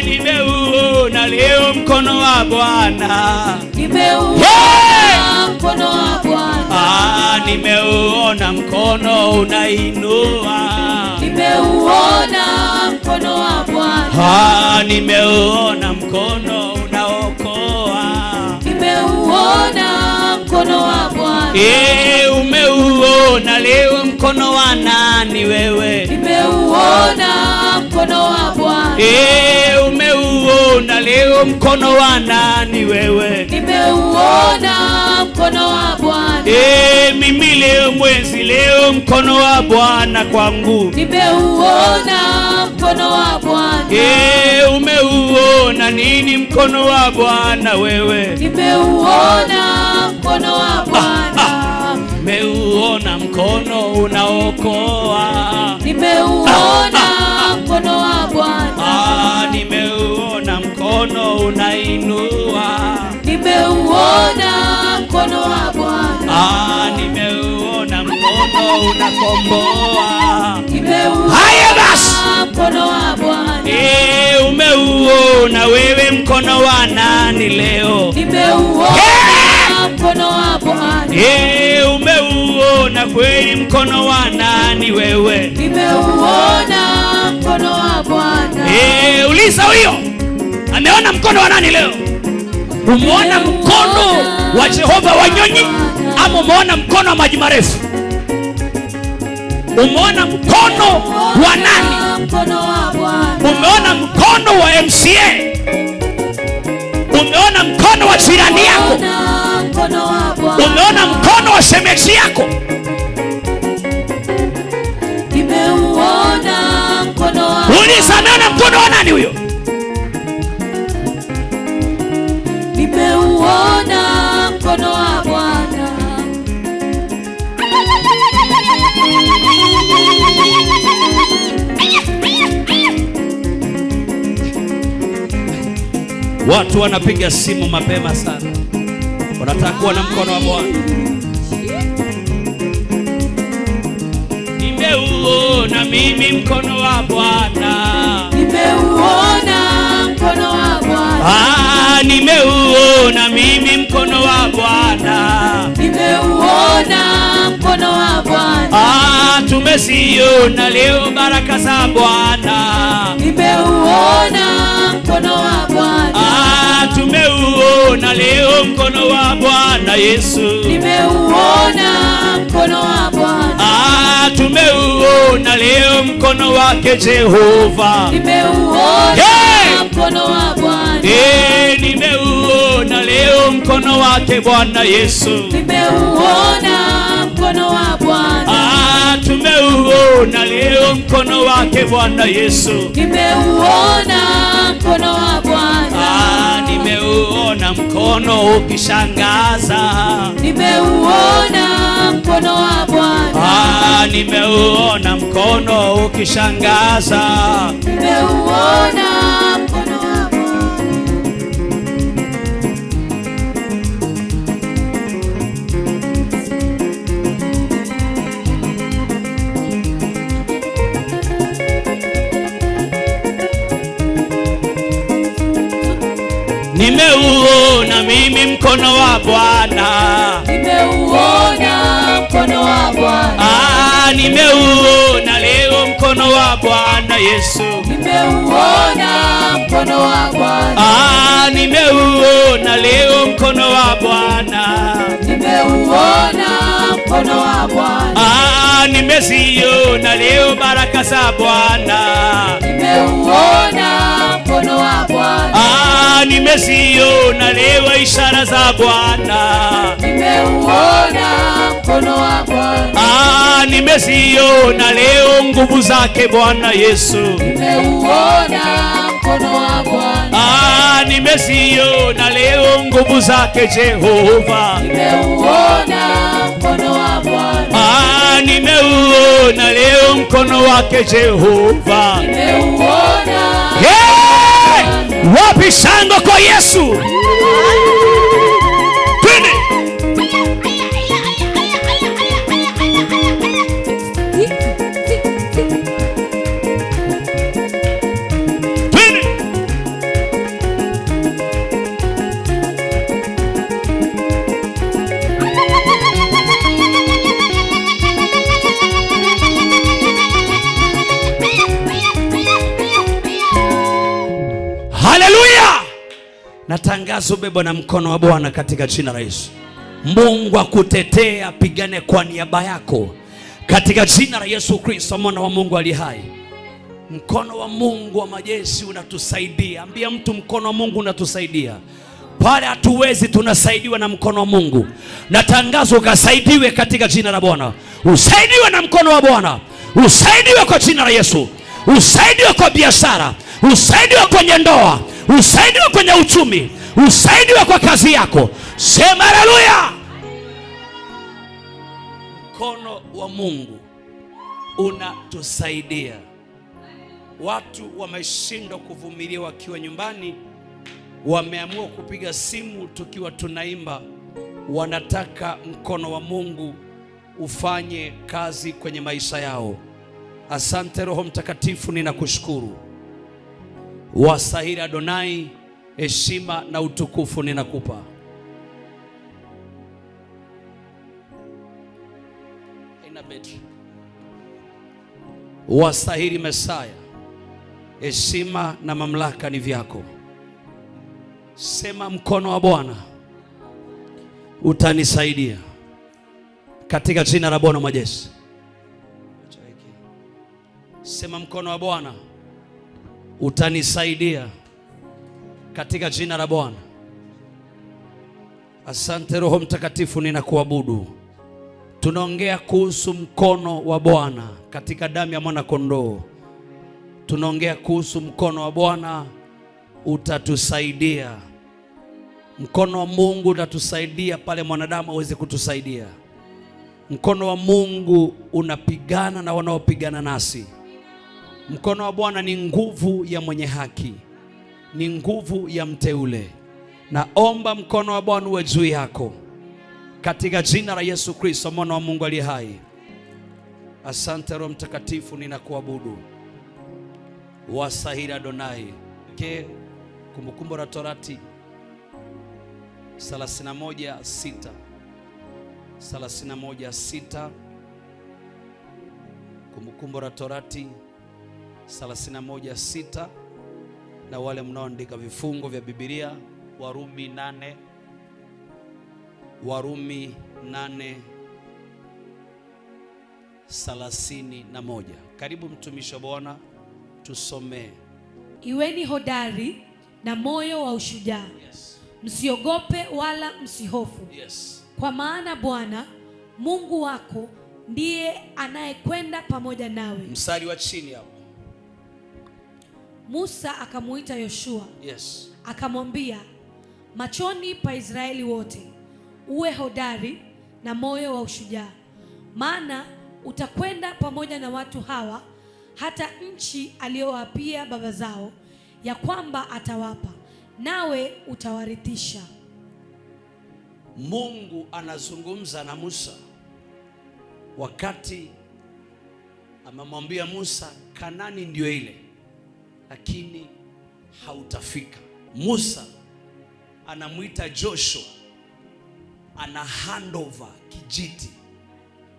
Nimeuona leo mkono wa Bwana. Nimeuona mkono wa Bwana. Nimeuona mkono unainua. Nimeuona mkono wa Bwana. Nimeuona mkono unaokoa. Nimeuona mkono wa Bwana. Umeuona leo mkono wa nani wewe? Nimeuona mkono wa Bwana. Umeuona leo mkono wa nani wewe? Nimeuona mkono wa Bwana. Mimi leo mwezi leo mkono wa Bwana kwangu. Nimeuona mkono wa Bwana. Umeuona nini mkono wa Bwana wewe? Nimeuona mkono wa Bwana. Nimeuona mkono unaokoa. Nimeuona mkono wa Bwana. Nimeuona mkono unainua. Nimeuona mkono wa Bwana. Nimeuona mkono unakomboa. Nimeuona mkono wa Bwana. Umeuona wewe mkono wa nani leo? Nimeuona mkono wa Bwana. Umeuona kweli mkono wa nani wewe? Nimeuona mkono wa Bwana. Uliza huyo ameona mkono wa nani leo? Umeona mkono wa Jehova Wanyonyi ama umeona mkono wa maji marefu? Umeona mkono wa nani? Umeona mkono wa MCA? Umeona mkono wa jirani yako? Umeona mkono wa shemeji yako? Uliza ameona mkono wa nani huyo? Nimeuona mkono wa Bwana. Watu wanapiga simu mapema sana, wanataka kuwa na mkono wa Bwana. Nimeuona mimi mkono wa Bwana. Nimeuona mkono wa Bwana. Nimeuona mimi mkono wa Bwana. Nimeuona mkono wa Bwana. Tumeziona leo baraka za Bwana. Nimeuona mkono wa Bwana. Tumeuona leo mkono wa Bwana Yesu. Nimeuona mkono wa Bwana. Tumeuona leo mkono wake Jehova. Nimeuona mkono wa Bwana. Nimeuona leo mkono wake Bwana Yesu. Nimeuona mkono wa Bwana. Tumeuona leo mkono wake Bwana Yesu. Nimeuona mkono wa Bwana. Nimeuona mkono ukishangaza. Nimeuona mkono wa Bwana. Nimeuona mkono ukishangaza. Nimeuona mkono wa Bwana. Nimeuona mimi mkono wa Bwana. Nimeuona mkono wa Bwana. Nimeuona leo mkono wa Bwana Yesu. Nimeuona mkono wa Bwana. Nimeuona leo mkono wa Bwana. Nimeuona mkono wa Bwana. Nimeziona leo baraka za Bwana. Nimeuona mkono wa Bwana. Nimeziona leo ishara za Bwana. Nimeuona mkono wa Bwana. Nimeziona leo nguvu zake Bwana Yesu. Nimeuona mkono wa Bwana. Nimeziona leo nguvu zake Jehova. Nimeuona mkono wa Bwana. Nimeuona leo mkono wake Jehova. Nimeuona. Wapi shangwe kwa Yesu? Twende. Twende. Natangaza ubebo na mkono wa Bwana katika jina la Yesu. Mungu akutetee, apigane kwa niaba yako katika jina la Yesu Kristo, mwana wa Mungu aliye hai. Mkono wa Mungu wa majeshi unatusaidia. Ambia mtu, mkono wa Mungu unatusaidia. Pale hatuwezi, tunasaidiwa na mkono wa Mungu. Natangaza ukasaidiwe katika jina la Bwana. Usaidiwe na mkono wa Bwana. Usaidiwe kwa jina la Yesu. Usaidiwe kwa biashara. Usaidiwe kwenye ndoa. Usaidiwe kwenye uchumi. Usaidiwe kwa kazi yako. Sema haleluya. Mkono wa Mungu unatusaidia. Watu wameshindwa kuvumilia wakiwa nyumbani, wameamua kupiga simu tukiwa tunaimba. Wanataka mkono wa Mungu ufanye kazi kwenye maisha yao. Asante Roho Mtakatifu, ninakushukuru. Wasahiri Adonai, heshima na utukufu ninakupa. Ina betri. Wasahiri Mesaya, heshima na mamlaka ni vyako. Sema, mkono wa Bwana utanisaidia katika jina la Bwana majeshi. Sema, mkono wa Bwana utanisaidia katika jina la Bwana. Asante Roho Mtakatifu, ninakuabudu. Tunaongea kuhusu mkono wa Bwana katika damu ya mwana kondoo. Tunaongea kuhusu mkono wa Bwana utatusaidia. Mkono wa Mungu utatusaidia pale mwanadamu hawezi kutusaidia. Mkono wa Mungu unapigana na wanaopigana nasi. Mkono wa Bwana ni nguvu ya mwenye haki, ni nguvu ya mteule. Naomba mkono wa Bwana uwe juu yako katika jina la Yesu Kristo, mwana wa Mungu aliye hai. Asante Roho Mtakatifu, ninakuabudu. Wasahiri Adonai. Kumbukumbu la Torati 31:6. 31:6. Kumbukumbu la Torati 31:6. Na wale mnaoandika vifungo vya Biblia, Warumi 8. Warumi 8:31. Karibu mtumishi wa Bwana, tusomee. Iweni hodari na moyo wa ushujaa. Yes. Msiogope wala msihofu. Yes. Kwa maana Bwana Mungu wako ndiye anayekwenda pamoja nawe. Mstari wa chini hapo. Musa akamuita Yoshua. Yes. Akamwambia, machoni pa Israeli wote, uwe hodari na moyo wa ushujaa, maana utakwenda pamoja na watu hawa hata nchi aliyowapia baba zao ya kwamba atawapa, nawe utawarithisha. Mungu anazungumza na Musa wakati amemwambia Musa, Kanani ndio ile, lakini hautafika. Musa anamuita Joshua, ana handover kijiti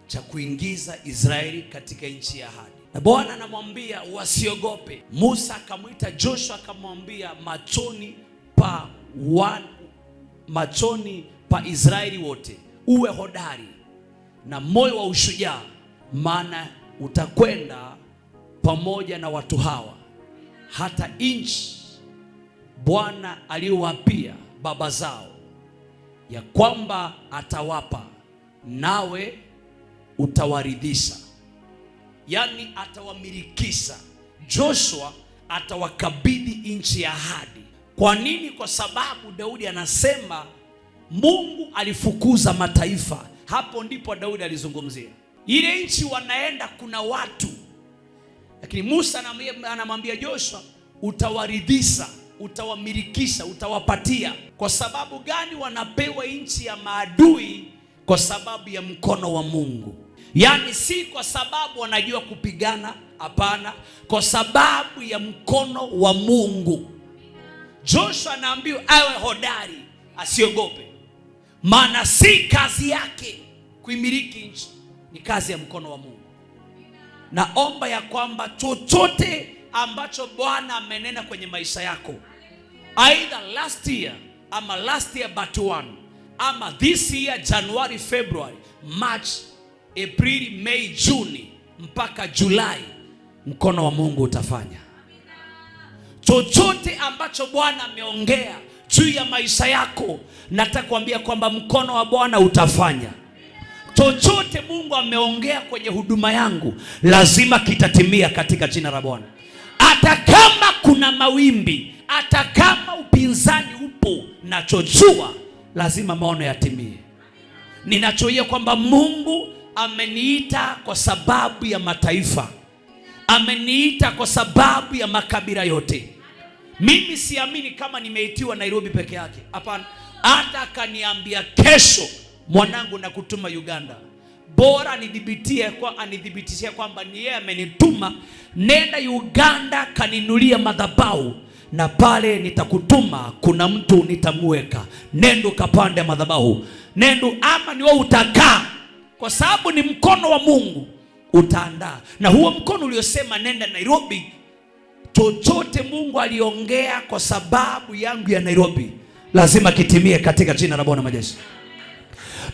cha kuingiza Israeli katika nchi ya ahadi. Na Bwana anamwambia wasiogope. Musa akamuita Joshua akamwambia, machoni pa Israeli wote uwe hodari na moyo wa ushujaa, maana utakwenda pamoja na watu hawa hata nchi Bwana aliyowapia baba zao ya kwamba atawapa, nawe utawaridhisha. Yani atawamilikisha. Joshua atawakabidhi nchi ya ahadi. Kwa nini? Kwa sababu Daudi anasema Mungu alifukuza mataifa. Hapo ndipo Daudi alizungumzia ile nchi wanaenda, kuna watu, lakini Musa anamwambia Joshua, utawaridhisha, utawamilikisha, utawapatia. Kwa sababu gani wanapewa nchi ya maadui? Kwa sababu ya mkono wa Mungu. Yani si kwa sababu wanajua kupigana, hapana, kwa sababu ya mkono wa Mungu. Joshua anaambiwa awe hodari, asiogope, maana si kazi yake kuimiliki nchi, ni kazi ya mkono wa Mungu. Naomba ya kwamba chochote ambacho Bwana amenena kwenye maisha yako, either last year ama last year but one, ama this year January, February, March, April, May, Juni mpaka Julai, mkono wa Mungu utafanya. Chochote ambacho Bwana ameongea juu ya maisha yako, nataka kuambia kwamba mkono wa Bwana utafanya. Chochote Mungu ameongea kwenye huduma yangu, lazima kitatimia katika jina la Bwana. Hata kama kuna mawimbi, hata kama upinzani upo, nachojua lazima maono yatimie. Ninachoia kwamba Mungu ameniita kwa sababu ya mataifa, ameniita kwa sababu ya makabila yote. Mimi siamini kama nimeitiwa Nairobi peke yake. Hapana. Hata akaniambia kesho, mwanangu na kutuma Uganda, bora anidhibitishie kwamba ni yeye amenituma. Nenda Uganda kaninulia madhabahu, na pale nitakutuma kuna mtu nitamweka. Nendo kapande madhabahu. Nendo ama ni wewe utakaa, kwa sababu ni mkono wa Mungu utaandaa. Na huo mkono uliosema nenda Nairobi, chochote Mungu aliongea kwa sababu yangu ya Nairobi, lazima kitimie katika jina la Bwana majeshi.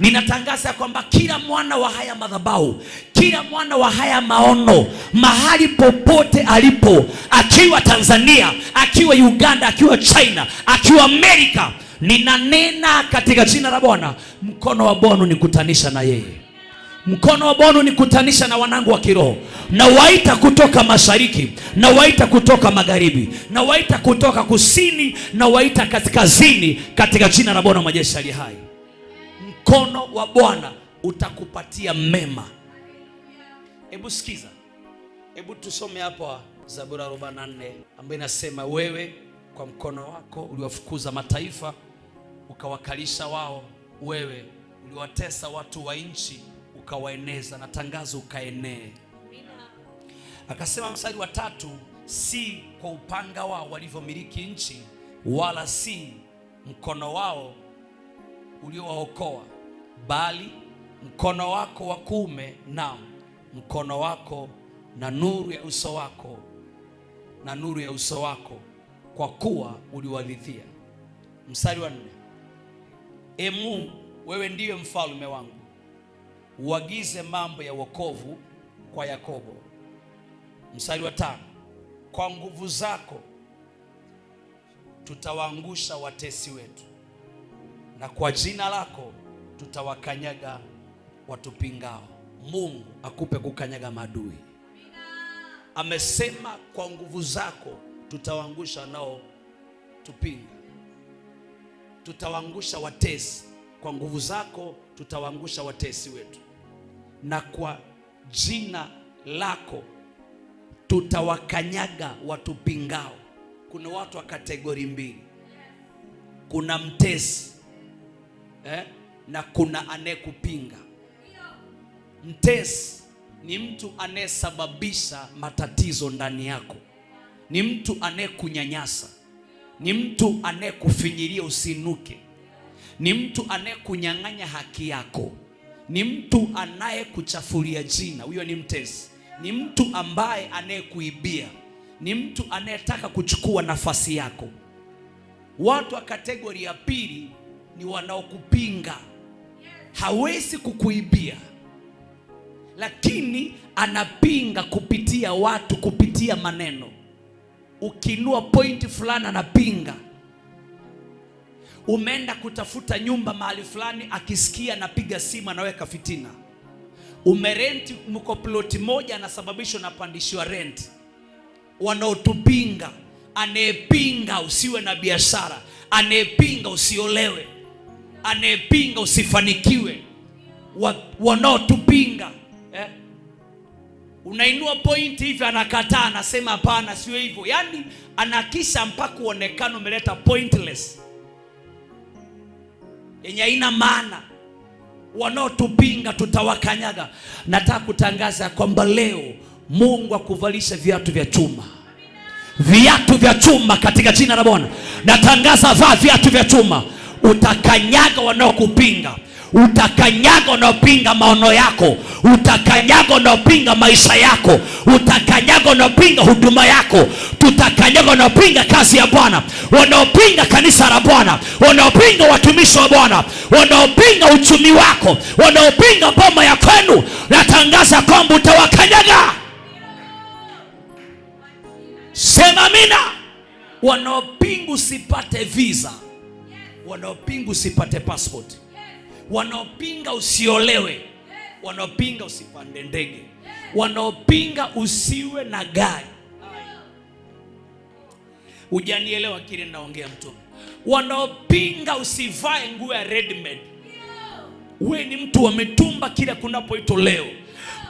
Ninatangaza kwamba kila mwana wa haya madhabahu, kila mwana wa haya maono, mahali popote alipo, akiwa Tanzania, akiwa Uganda, akiwa China, akiwa Amerika, ninanena katika jina la Bwana, mkono wa Bwana unikutanisha na yeye. Mkono wa Bwana unikutanisha na wanangu wa kiroho. Na waita kutoka mashariki, na waita kutoka magharibi, na waita kutoka kusini, na waita kaskazini, katika jina la Bwana majeshi aliye hai. Mkono wa Bwana utakupatia mema. Hebu sikiza. Hebu tusome hapa Zaburi 44 ambayo inasema, wewe kwa mkono wako uliwafukuza mataifa, ukawakalisha wao. Wewe uliwatesa watu wa nchi, ukawaeneza, na tangazo ukaenee. Akasema mstari wa 3, si kwa upanga wao walivyomiliki nchi, wala si mkono wao uliowaokoa, bali mkono wako wa kuume, na mkono wako na nuru ya uso wako, na nuru ya uso wako, kwa kuwa uliwalithia. Mstari wa 4, Mungu, wewe ndiye mfalme wangu, uagize mambo ya wokovu kwa Yakobo. Mstari wa 5, kwa nguvu zako tutawaangusha watesi wetu, na kwa jina lako tutawakanyaga watupingao. Mungu akupe kukanyaga maadui. Amesema kwa nguvu zako tutawaangusha nao tupinga, tutawaangusha watesi. Kwa nguvu zako tutawaangusha watesi wetu, na kwa jina lako tutawakanyaga watupingao. Kuna watu wa kategori mbili. Kuna mtesi na kuna anayekupinga. Mtesi ni mtu anayesababisha matatizo ndani yako, ni mtu anayekunyanyasa, ni mtu anayekufinyiria usinuke, ni mtu anayekunyang'anya haki yako, ni mtu anayekuchafulia jina. Huyo ni mtesi. Ni mtu ambaye anayekuibia, ni mtu anayetaka kuchukua nafasi yako. Watu wa kategori ya pili ni wanaokupinga. Hawezi kukuibia, lakini anapinga kupitia watu, kupitia maneno. Ukinua pointi fulani anapinga. Umeenda kutafuta nyumba mahali fulani, akisikia anapiga simu, anaweka fitina. Umerenti mko ploti moja, anasababisha unapandishiwa rent. Wanaotupinga, anayepinga usiwe na biashara, anayepinga usiolewe, anayepinga usifanikiwe, wanaotupinga unainua pointi hivi, anakataa, anasema hapana, sio hivyo. Yani anakisha mpaka uonekane umeleta pointless yenye haina maana. Wanaotupinga tutawakanyaga. Nataka kutangaza kwamba leo Mungu akuvalisha viatu vya chuma. Viatu vya chuma katika jina la Bwana. Natangaza, vaa viatu vya chuma. Utakanyaga wanaokupinga, utakanyaga unaopinga maono yako, utakanyaga unaopinga maisha yako, utakanyaga unaopinga huduma yako, tutakanyaga unaopinga kazi ya Bwana, wanaopinga kanisa la Bwana, wanaopinga watumishi wa Bwana, wanaopinga uchumi wako, wanaopinga boma ya kwenu. Natangaza kwamba utawakanyaga. Sema amina. Wanaopinga usipate visa, wanaopinga usipate passport, wanaopinga usiolewe, wanaopinga usipande ndege, wanaopinga usiwe na gari. Hujanielewa kile ninaongea mtu. Wanaopinga usivae nguo ya readymade. Wewe ni mtu wa mitumba kila kunapoitwa leo.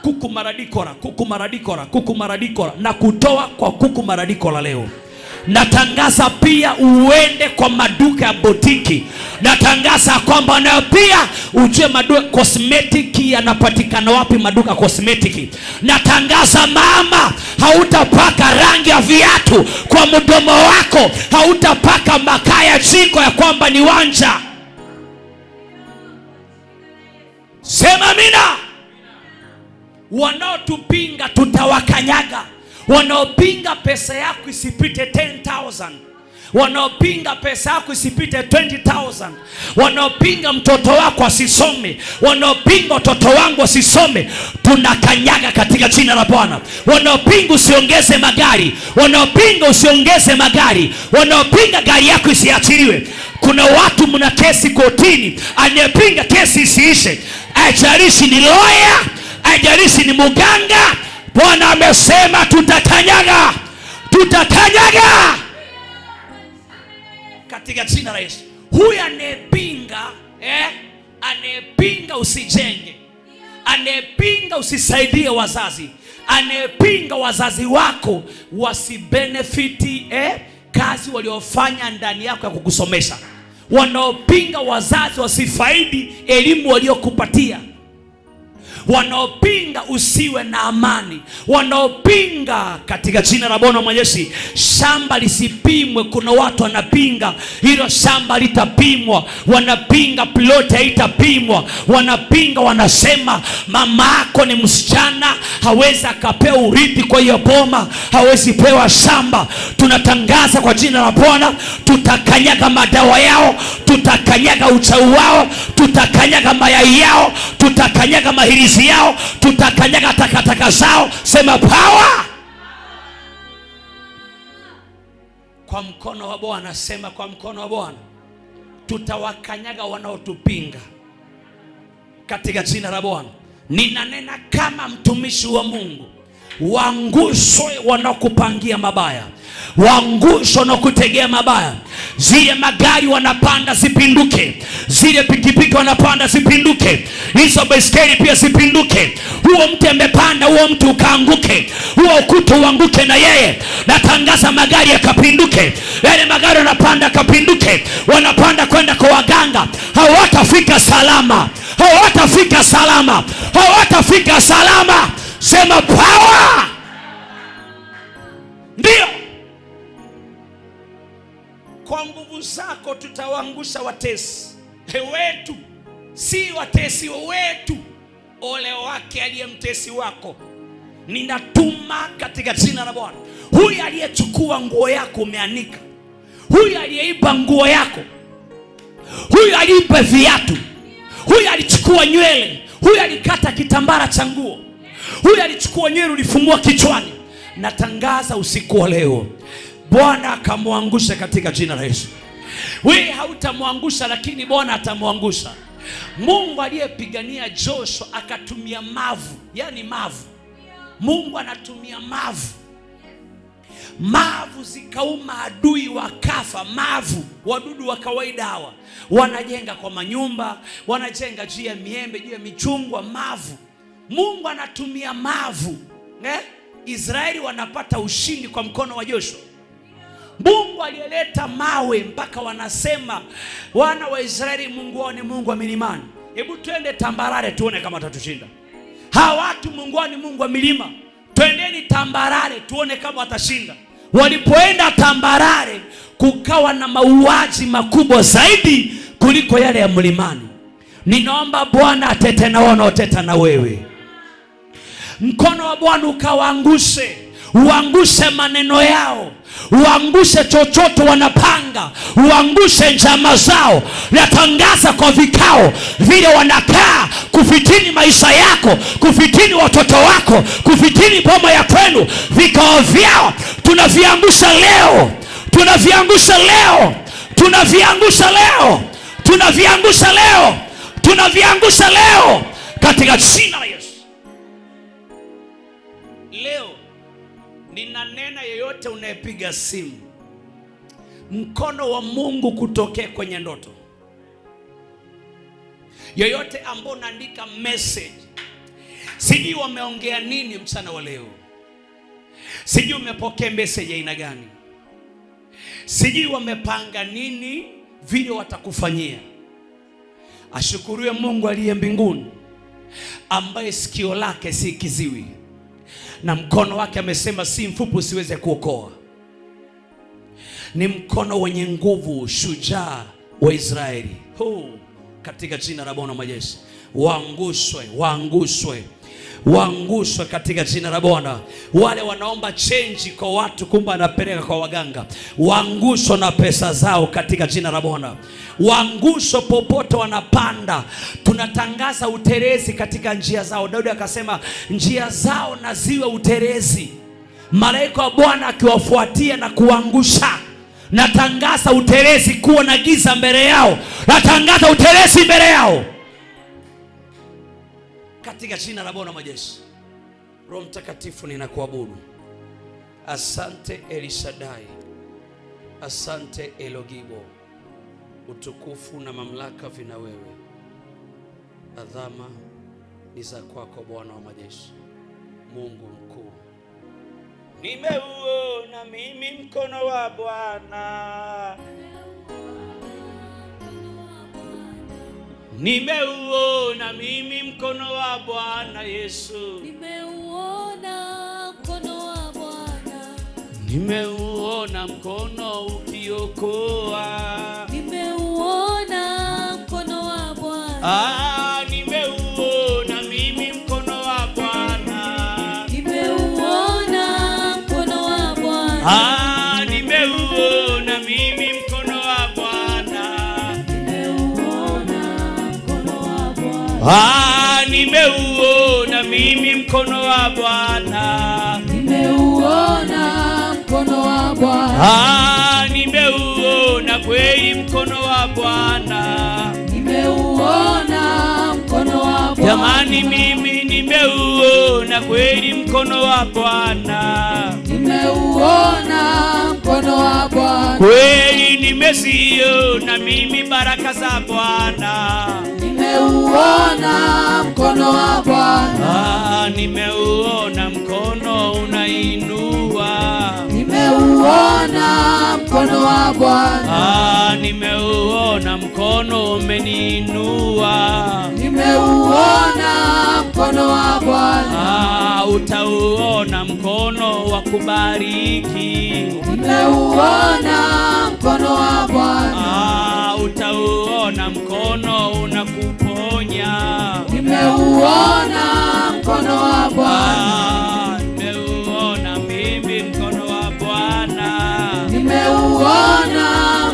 Kuku maradikora, kuku maradikora, kuku maradikora, na kutoa kwa kuku maradikora leo. Natangaza pia uende kwa maduka ya botiki. Natangaza kwamba nayo pia ujue maduka cosmetic yanapatikana wapi, maduka cosmetic. Natangaza mama, hautapaka rangi ya viatu kwa mdomo wako, hautapaka makaa ya jiko ya kwamba ni wanja. Sema amina. Wanaotupinga tutawakanyaga. Wanaopinga pesa yako isipite 10,000, wanaopinga pesa yako isipite 20,000, wanaopinga mtoto wako asisome, wanaopinga mtoto wangu asisome, tunakanyaga katika jina la Bwana. Wanaopinga usiongeze magari, wanaopinga usiongeze magari, wanaopinga gari yako isiachiliwe. Kuna watu mna kesi kotini, anayepinga kesi isiishe, ajalishi ni lawyer, ajalishi ni muganga. Bwana amesema tutakanyaga, tutakanyaga katika jina la Yesu. Huyu anayepinga anayepinga usijenge, anayepinga usisaidie wazazi, anayepinga wazazi wako wasibenefiti kazi waliofanya ndani yako ya kukusomesha, wanaopinga wazazi wasifaidi elimu waliokupatia, wanaopinga usiwe na amani, wanaopinga katika jina la Bwana Mwenyezi shamba lisipimwe. Kuna watu wanapinga hilo shamba litapimwa, wanapinga plot haitapimwa, wanapinga, wanasema mama yako ni msichana, hawezi akapewa urithi kwa hiyo boma, hawezi pewa shamba. Tunatangaza kwa jina la Bwana, tutakanyaga madawa yao, tutakanyaga uchawi wao, tutakanyaga mayai yao, tutakanyaga mahirizi yao, tutakanyaga takataka zao. Sema power. Kwa mkono wa Bwana, sema kwa mkono wa Bwana tutawakanyaga wanaotupinga katika jina la Bwana. Ninanena kama mtumishi wa Mungu, waangushwe wanaokupangia mabaya, waangushwe wanaokutegea mabaya. Zile magari wanapanda zipinduke, zile pikipiki wanapanda zipinduke, hizo baiskeli pia zipinduke. Huo mtu amepanda, huo mtu ukaanguke, huo ukuta uanguke na yeye. Natangaza magari yakapinduke, yale magari wanapanda kapinduke, wanapanda kwenda kwa waganga, hawatafika salama, hawatafika salama, hawatafika salama. Sema power. Ndio, kwa nguvu zako tutawaangusha watesi wetu, si watesi wetu. Ole wake aliyemtesi wako. Ninatuma katika jina la Bwana, huyu aliyechukua nguo yako umeanika, huyu aliyeiba nguo yako, huyu aliiba viatu, huyu alichukua nywele, huyu alikata kitambara cha nguo, huyu alichukua nywele ulifumua kichwani. Natangaza usiku wa leo Bwana akamwangusha katika jina la Yesu. Wewe hautamwangusha, lakini Bwana atamwangusha. Mungu aliyepigania Joshua akatumia mavu, yani mavu. Mungu anatumia mavu. Mavu zikauma, adui wakafa. Mavu, wadudu wa kawaida hawa wanajenga kwa manyumba, wanajenga juu ya miembe, juu ya michungwa. Mavu, Mungu anatumia mavu. Israeli wanapata ushindi kwa mkono wa Joshua. Mungu aliyeleta mawe mpaka wanasema wana wa Israeli Mungu wao ni Mungu wa milimani. Hebu twende tambarare tuone kama atatushinda. Hawa watu Mungu wao ni Mungu wa milima. Twendeni tambarare tuone kama watashinda. Walipoenda tambarare kukawa na mauaji makubwa zaidi kuliko yale ya mlimani. Ninaomba Bwana atete na wanaoteta na wewe. Mkono wa Bwana ukawaangushe, uangushe maneno yao, uangushe chochote wanapanga, uangushe njama zao. Natangaza kwa vikao vile wanakaa kufitini maisha yako, kufitini watoto wako, kufitini boma ya kwenu, vikao vyao tunaviangusha leo, tunaviangusha leo, tunaviangusha leo, tunaviangusha leo, tunaviangusha leo katika jina la Yesu. Leo ninanena yeyote unayepiga simu, mkono wa Mungu kutokea kwenye ndoto. Yeyote ambao unaandika message, sijui wameongea nini mchana wa leo, sijui umepokea message aina gani, sijui wamepanga nini vile watakufanyia. Ashukuriwe Mungu aliye mbinguni, ambaye sikio lake si kiziwi na mkono wake amesema si mfupi usiweze kuokoa. Ni mkono wenye nguvu, shujaa wa Israeli. Katika jina la Bwana majeshi, waangushwe, waangushwe, waangushwe katika jina la Bwana. Wale wanaomba change kwa watu, kumbe anapeleka kwa waganga, waangushwe na pesa zao katika jina la Bwana. Waangushwe popote wanapanda. Tunatangaza uterezi katika njia zao. Daudi akasema njia zao na ziwe uterezi, malaika wa Bwana akiwafuatia na kuangusha. Natangaza uterezi kuwa na giza mbele yao, natangaza uterezi mbele yao katika jina la Bwana majeshi. Roho Mtakatifu ninakuabudu. Asante Elishadai, asante Elogibo. Utukufu na mamlaka vina wewe, adhama ni za kwako Bwana wa majeshi, Mungu mkuu. Nimeuona mimi mkono wa Bwana, nimeuona mimi mkono wa Bwana Yesu, nimeuona mkono wa Bwana, nimeuona mkono ukiokoa, nimeuona mkono wa Bwana, nimeuona mimi mkono wa Bwana, nimeuona mkono wa Bwana, nimeuona mimi mkono wa Bwana, nimeuona mkono wa Bwana, nimeuona mimi mkono wa Bwana, nimeuona mkono wa Bwana, nimeuona kweli mkono wa Bwana, nimeuona mkono wa Bwana. Jamani mimi nimeuona kweli mkono wa Bwana, nimeuona mkono wa Bwana, kweli nimeziona mimi baraka za Bwana, nimeuona mkono wa Bwana, nimeuona mkono unainua, nimeuona mkono wa Bwana, nimeuona mkono umeniinua, nimeuona mkono wa Bwana, utauona mkono wa kubariki, nimeuona mkono wa Bwana, utauona mkono unakuponya, nimeuona mkono wa Bwana, nimeuona mimi mkono wa Bwana, nimeuona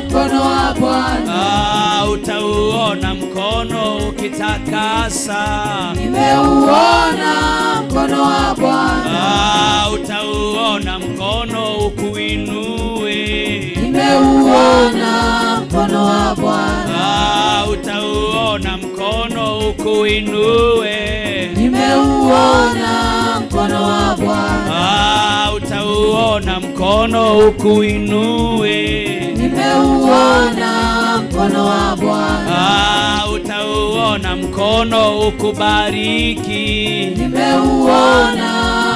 mkono wa Bwana, utauona mkono ukitakasa, nimeuona mkono wa Bwana, utauona mkono ukuinue, nimeuona mkono wa Bwana, utauona mkono ukuinue, nimeuona mkono wa Bwana, utauona mkono ukuinue, nimeuona mkono wa Bwana, utauona mkono ukubariki, nimeuona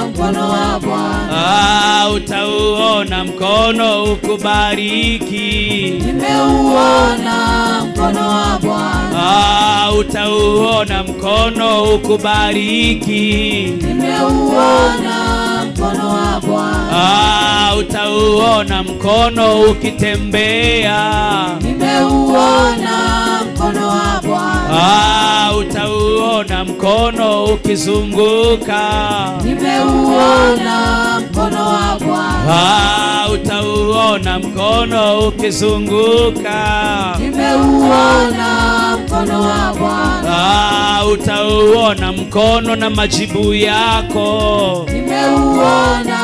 mkono wa Bwana, utauona mkono ukubariki, nimeuona mkono wa Bwana, utauona mkono ukubariki, nimeuona mkono wa Bwana, utauona mkono ukitembea, nimeuona mkono wa Bwana, Utauona mkono ukizunguka. Nimeuona mkono wa Bwana. Utauona mkono ukizunguka. Nimeuona mkono wa Bwana. Utauona mkono na majibu yako. Nimeuona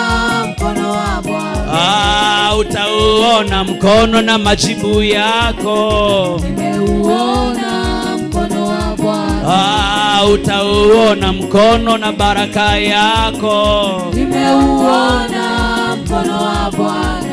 mkono wa Bwana. Utauona mkono na majibu yako. Nimeuona mkono wa Bwana. Utauona mkono na baraka yako. Nimeuona mkono wa Bwana.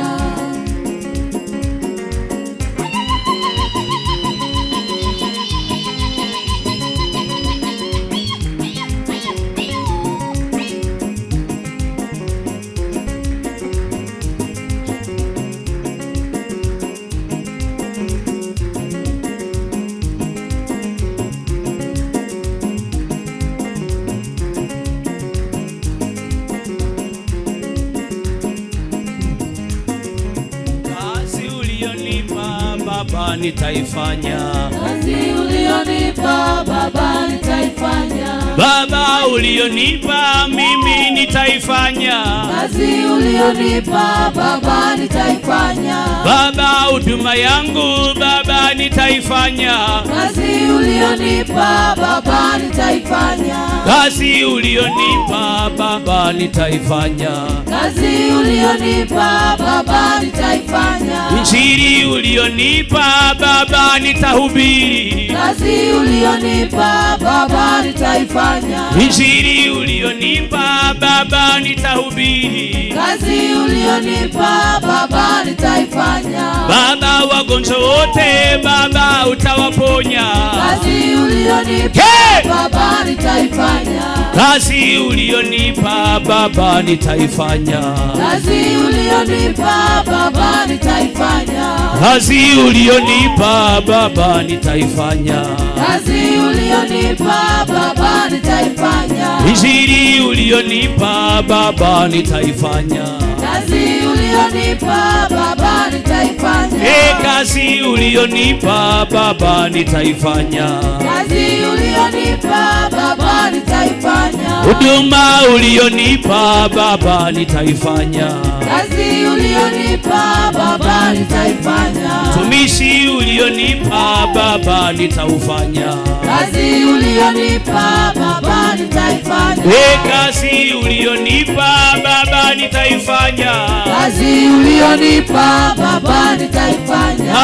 Baba nitaifanya. Kazi ulionipa Baba nitaifanya. Baba ulionipa mimi nitaifanya. Kazi ulionipa Baba nitaifanya. Baba huduma yangu Baba nitaifanya. Kazi ulionipa Baba nitaifanya. Kazi ulionipa Baba nitaifanya. Kazi ulionipa Baba nitaifanya. Injili ulionipa Baba nitahubiri. Kazi ulionipa Baba nitaifanya. Injili ulionipa Baba nitahubiri. Kazi ulionipa Baba nitaifanya. Baba wagonjwa wote Baba utawaponya. Kazi ulionipa Baba nitaifanya. Kazi ulionipa Baba nitaifanya. Kazi ulionipa Baba nitaifanya. Kazi ulionipa Baba nitaifanya. Kazi ulionipa Baba nitaifanya. Injili ulionipa Baba nitaifanya. Kazi ulionipa Baba nitaifanya. Kazi ulionipa Baba nitaifanya. Kazi ulionipa Baba nitaifanya. Huduma ulionipa Baba nitaifanya. Kazi ulionipa Baba nitaifanya. Tumishi ulionipa Baba nitaufanya. Kazi ulionipa Baba nitaifanya. Kazi ulionipa Baba nitaifanya. Kazi ulionipa Baba nitaifanya.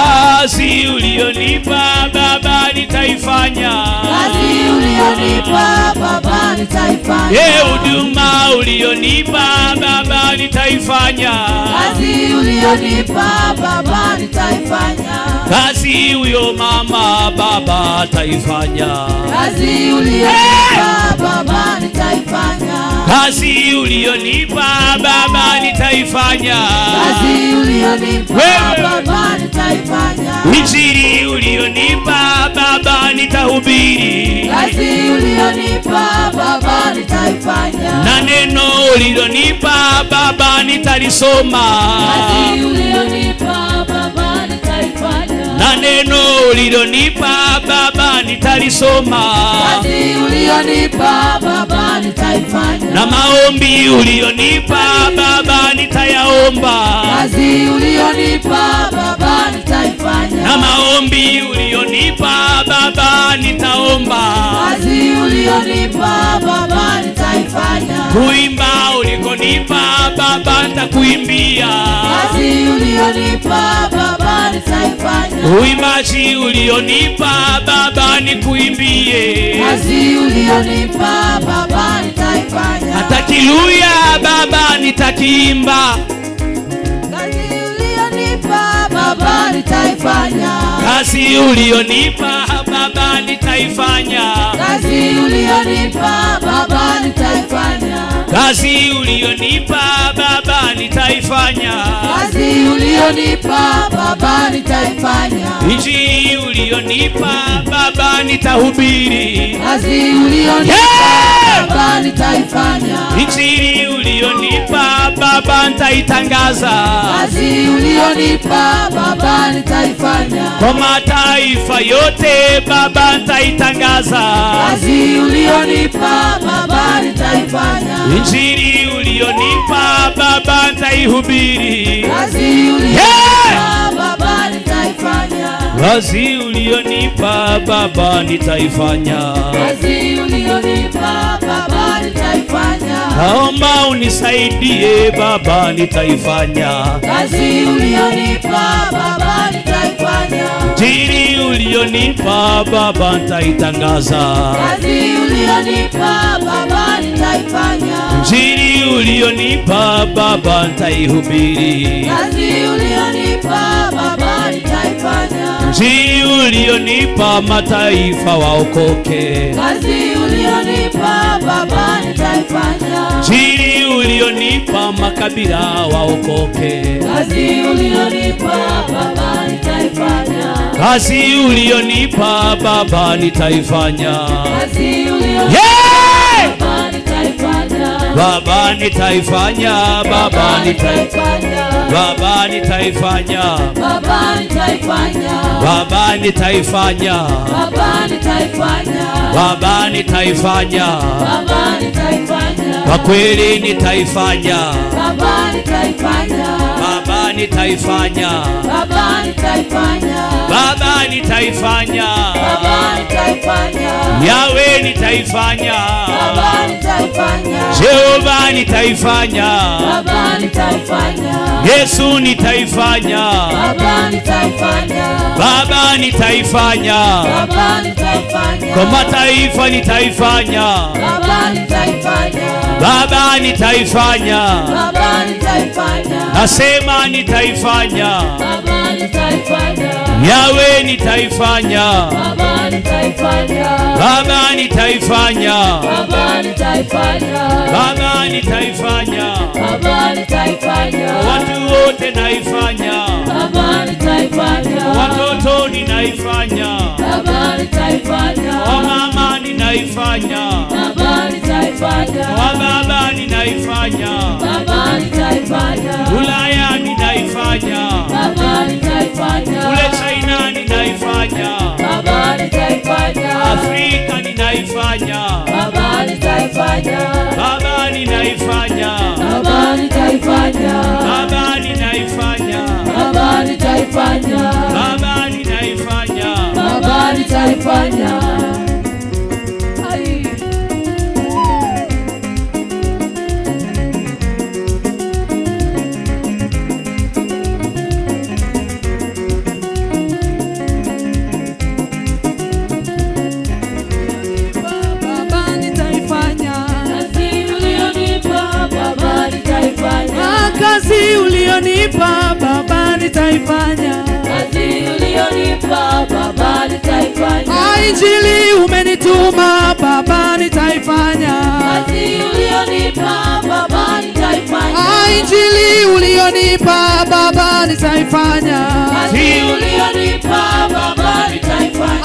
Kazi ulionipa Baba nitaifanya. Kazi ulionipa Baba nitaifanya. Huduma ulionipa Baba nitaifanya. Kazi ulionipa Baba nitaifanya. Kazi huyo mama Baba ataifanya. Kazi ulionipa Baba nitaifanya. Kazi ulionipa Baba nitaifanya. Kazi ulionipa Baba nitaifanya. Injili ulionipa Baba nitahubiri. Kazi ulionipa Baba nitaifanya. Na neno ulilonipa Baba nitalisoma. Kazi ulionipa Baba nitaifanya. Na neno ulilonipa Baba nitalisoma. Kazi ulionipa Baba nitaifanya. Na maombi ulionipa Baba nitayaomba. Kazi ulionipa Baba nitaifanya. Na maombi ulionipa Baba nitaomba. Kazi ulionipa Baba nitaifanya. Kuimba ulikonipa Baba nitakuimbia. Kazi ulionipa Baba nitaifanya. Uimbaji ulionipa Baba nikuimbie. Kazi ulionipa Baba nitaifanya. Hata kiluya Baba nitakiimba. Kazi ulionipa Baba nitaifanya. Kazi ulionipa Baba nitaifanya. Kazi ulionipa Baba nitaifanya. Kazi ulionipa Baba nitaifanya. Kazi ulionipa Baba nitaifanya. Injili ulionipa Baba nitahubiri. Kazi ulionipa Baba nitaifanya. Injili ulionipa Baba Baba nitaitangaza. Kazi ulionipa Baba nitaifanya. Kwa mataifa yote Baba nitaitangaza. Kazi ulionipa Baba nitaifanya. Injili ulionipa Baba nitaihubiri. Kazi ulionipa Baba nitaifanya. Kazi ulionipa Baba nitaifanya. Kazi ulionipa Baba nitaifanya. Naomba unisaidie Baba nitaifanya. Kazi ulionipa Baba nitaifanya. Injili ulionipa Baba nitaitangaza. Kazi ulionipa Baba nitaifanya. Injili ulionipa Baba nitaihubiri. Kazi ulionipa Baba nitaifanya. Injili ulionipa mataifa waokoke. Kazi ulionipa Baba nitaifanya. Injili ulionipa makabila waokoke. Kazi ulionipa Baba nitaifanya. Kazi ulionipa Baba nitaifanya. Kazi ulionipa Baba nitaifanya. Baba nitaifanya. Baba nitaifanya. Baba nitaifanya. Baba nitaifanya. Baba nitaifanya. Baba nitaifanya. Baba nitaifanya. Baba nitaifanya. Kwa kweli nitaifanya. Baba nitaifanya. Baba nitaifanya. Baba nitaifanya. Baba nitaifanya. Baba nitaifanya. Yawe nitaifanya. Baba nitaifanya. Jehova nitaifanya. Baba nitaifanya. Yesu nitaifanya. Baba nitaifanya. Baba nitaifanya. Baba nitaifanya. Kwa mataifa nitaifanya. Baba nitaifanya. Baba nitaifanya. Baba nitaifanya. Nasema nitaifanya. Baba nitaifanya. Yawe nitaifanya. Baba nitaifanya. Baba nitaifanya. Baba nitaifanya. Baba nitaifanya. Baba nitaifanya. Watu wote naifanya. Baba nitaifanya. Watoto ninaifanya. Baba nitaifanya. Wamama ninaifanya. Baba nitaifanya. Wababa ninaifanya. Baba nitaifanya. Ulaya ninaifanya. Baba nitaifanya. Kule China ninaifanya. Baba nitaifanya. Afrika ninaifanya. Baba nitaifanya. Baba ninaifanya. Baba nitaifanya. Baba ninaifanya. Baba nitaifanya. Baba ninaifanya. Baba nitaifanya. Ai. Baba nitaifanya. Kazi ulionipa Baba nitaifanya. Kazi ulionipa Baba nitaifanya. Kazi ulionipa Baba nitaifanya. Injili umenituma Baba nitaifanya. Kazi ulionipa Baba nitaifanya. Injili ulionipa Baba nitaifanya. Kazi ulionipa Baba nitaifanya.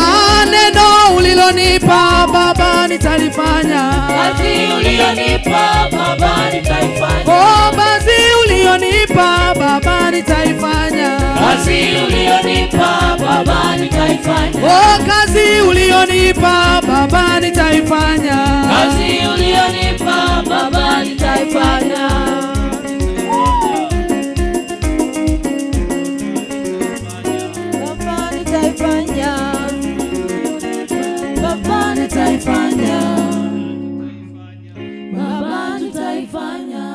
Neno ulilonipa Baba nitalifanya. Kazi ulionipa Baba nitaifanya. Kazi ulionipa Baba nitaifanya. Kazi ulionipa Baba nitaifanya. Kazi ulionipa Baba nitaifanya. Kazi ulionipa Baba nitaifanya. Baba nitaifanya. Baba nitaifanya. Baba nitaifanya.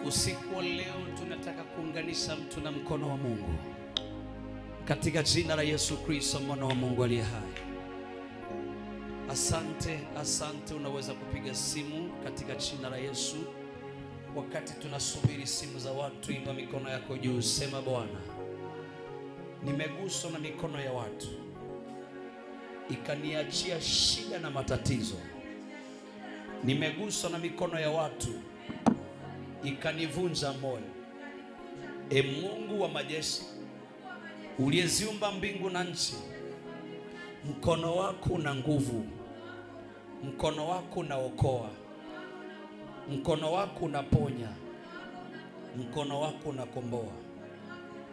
Usiku wa leo tunataka kuunganisha mtu na mkono wa Mungu katika jina la Yesu Kristo mwana wa Mungu aliye hai. Asante, asante. Unaweza kupiga simu katika jina la Yesu. Wakati tunasubiri simu za watu, inua mikono yako juu, sema Bwana, nimeguswa na mikono ya watu ikaniachia shida na matatizo. Nimeguswa na mikono ya watu ikanivunja moyo. Mungu wa majeshi uliyeziumba mbingu na nchi, mkono wako una nguvu, mkono wako unaokoa, mkono wako unaponya, Mkono wako unakomboa.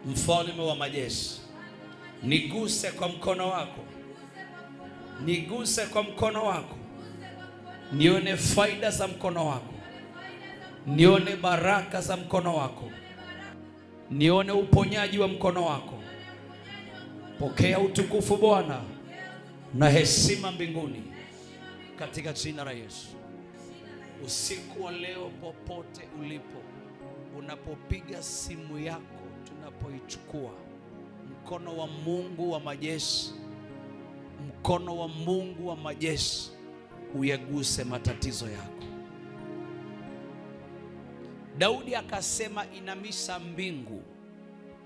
Mfalme wa majeshi, niguse kwa mkono wako, niguse kwa mkono wako, nione faida za mkono wako, nione baraka za mkono wako, nione uponyaji wa mkono wako. Pokea utukufu Bwana na heshima mbinguni, katika jina la Yesu. Usiku wa leo, popote ulipo, unapopiga simu yako, tunapoichukua, mkono wa Mungu wa majeshi, mkono wa Mungu wa majeshi uyaguse matatizo yako. Daudi akasema, inamisha mbingu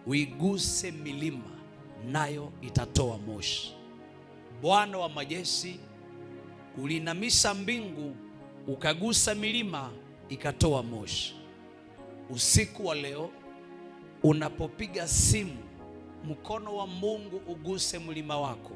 uiguse milima, nayo itatoa moshi. Bwana wa majeshi, ulinamisha mbingu ukagusa milima ikatoa moshi. Usiku wa leo unapopiga simu, mkono wa Mungu uguse mlima wako,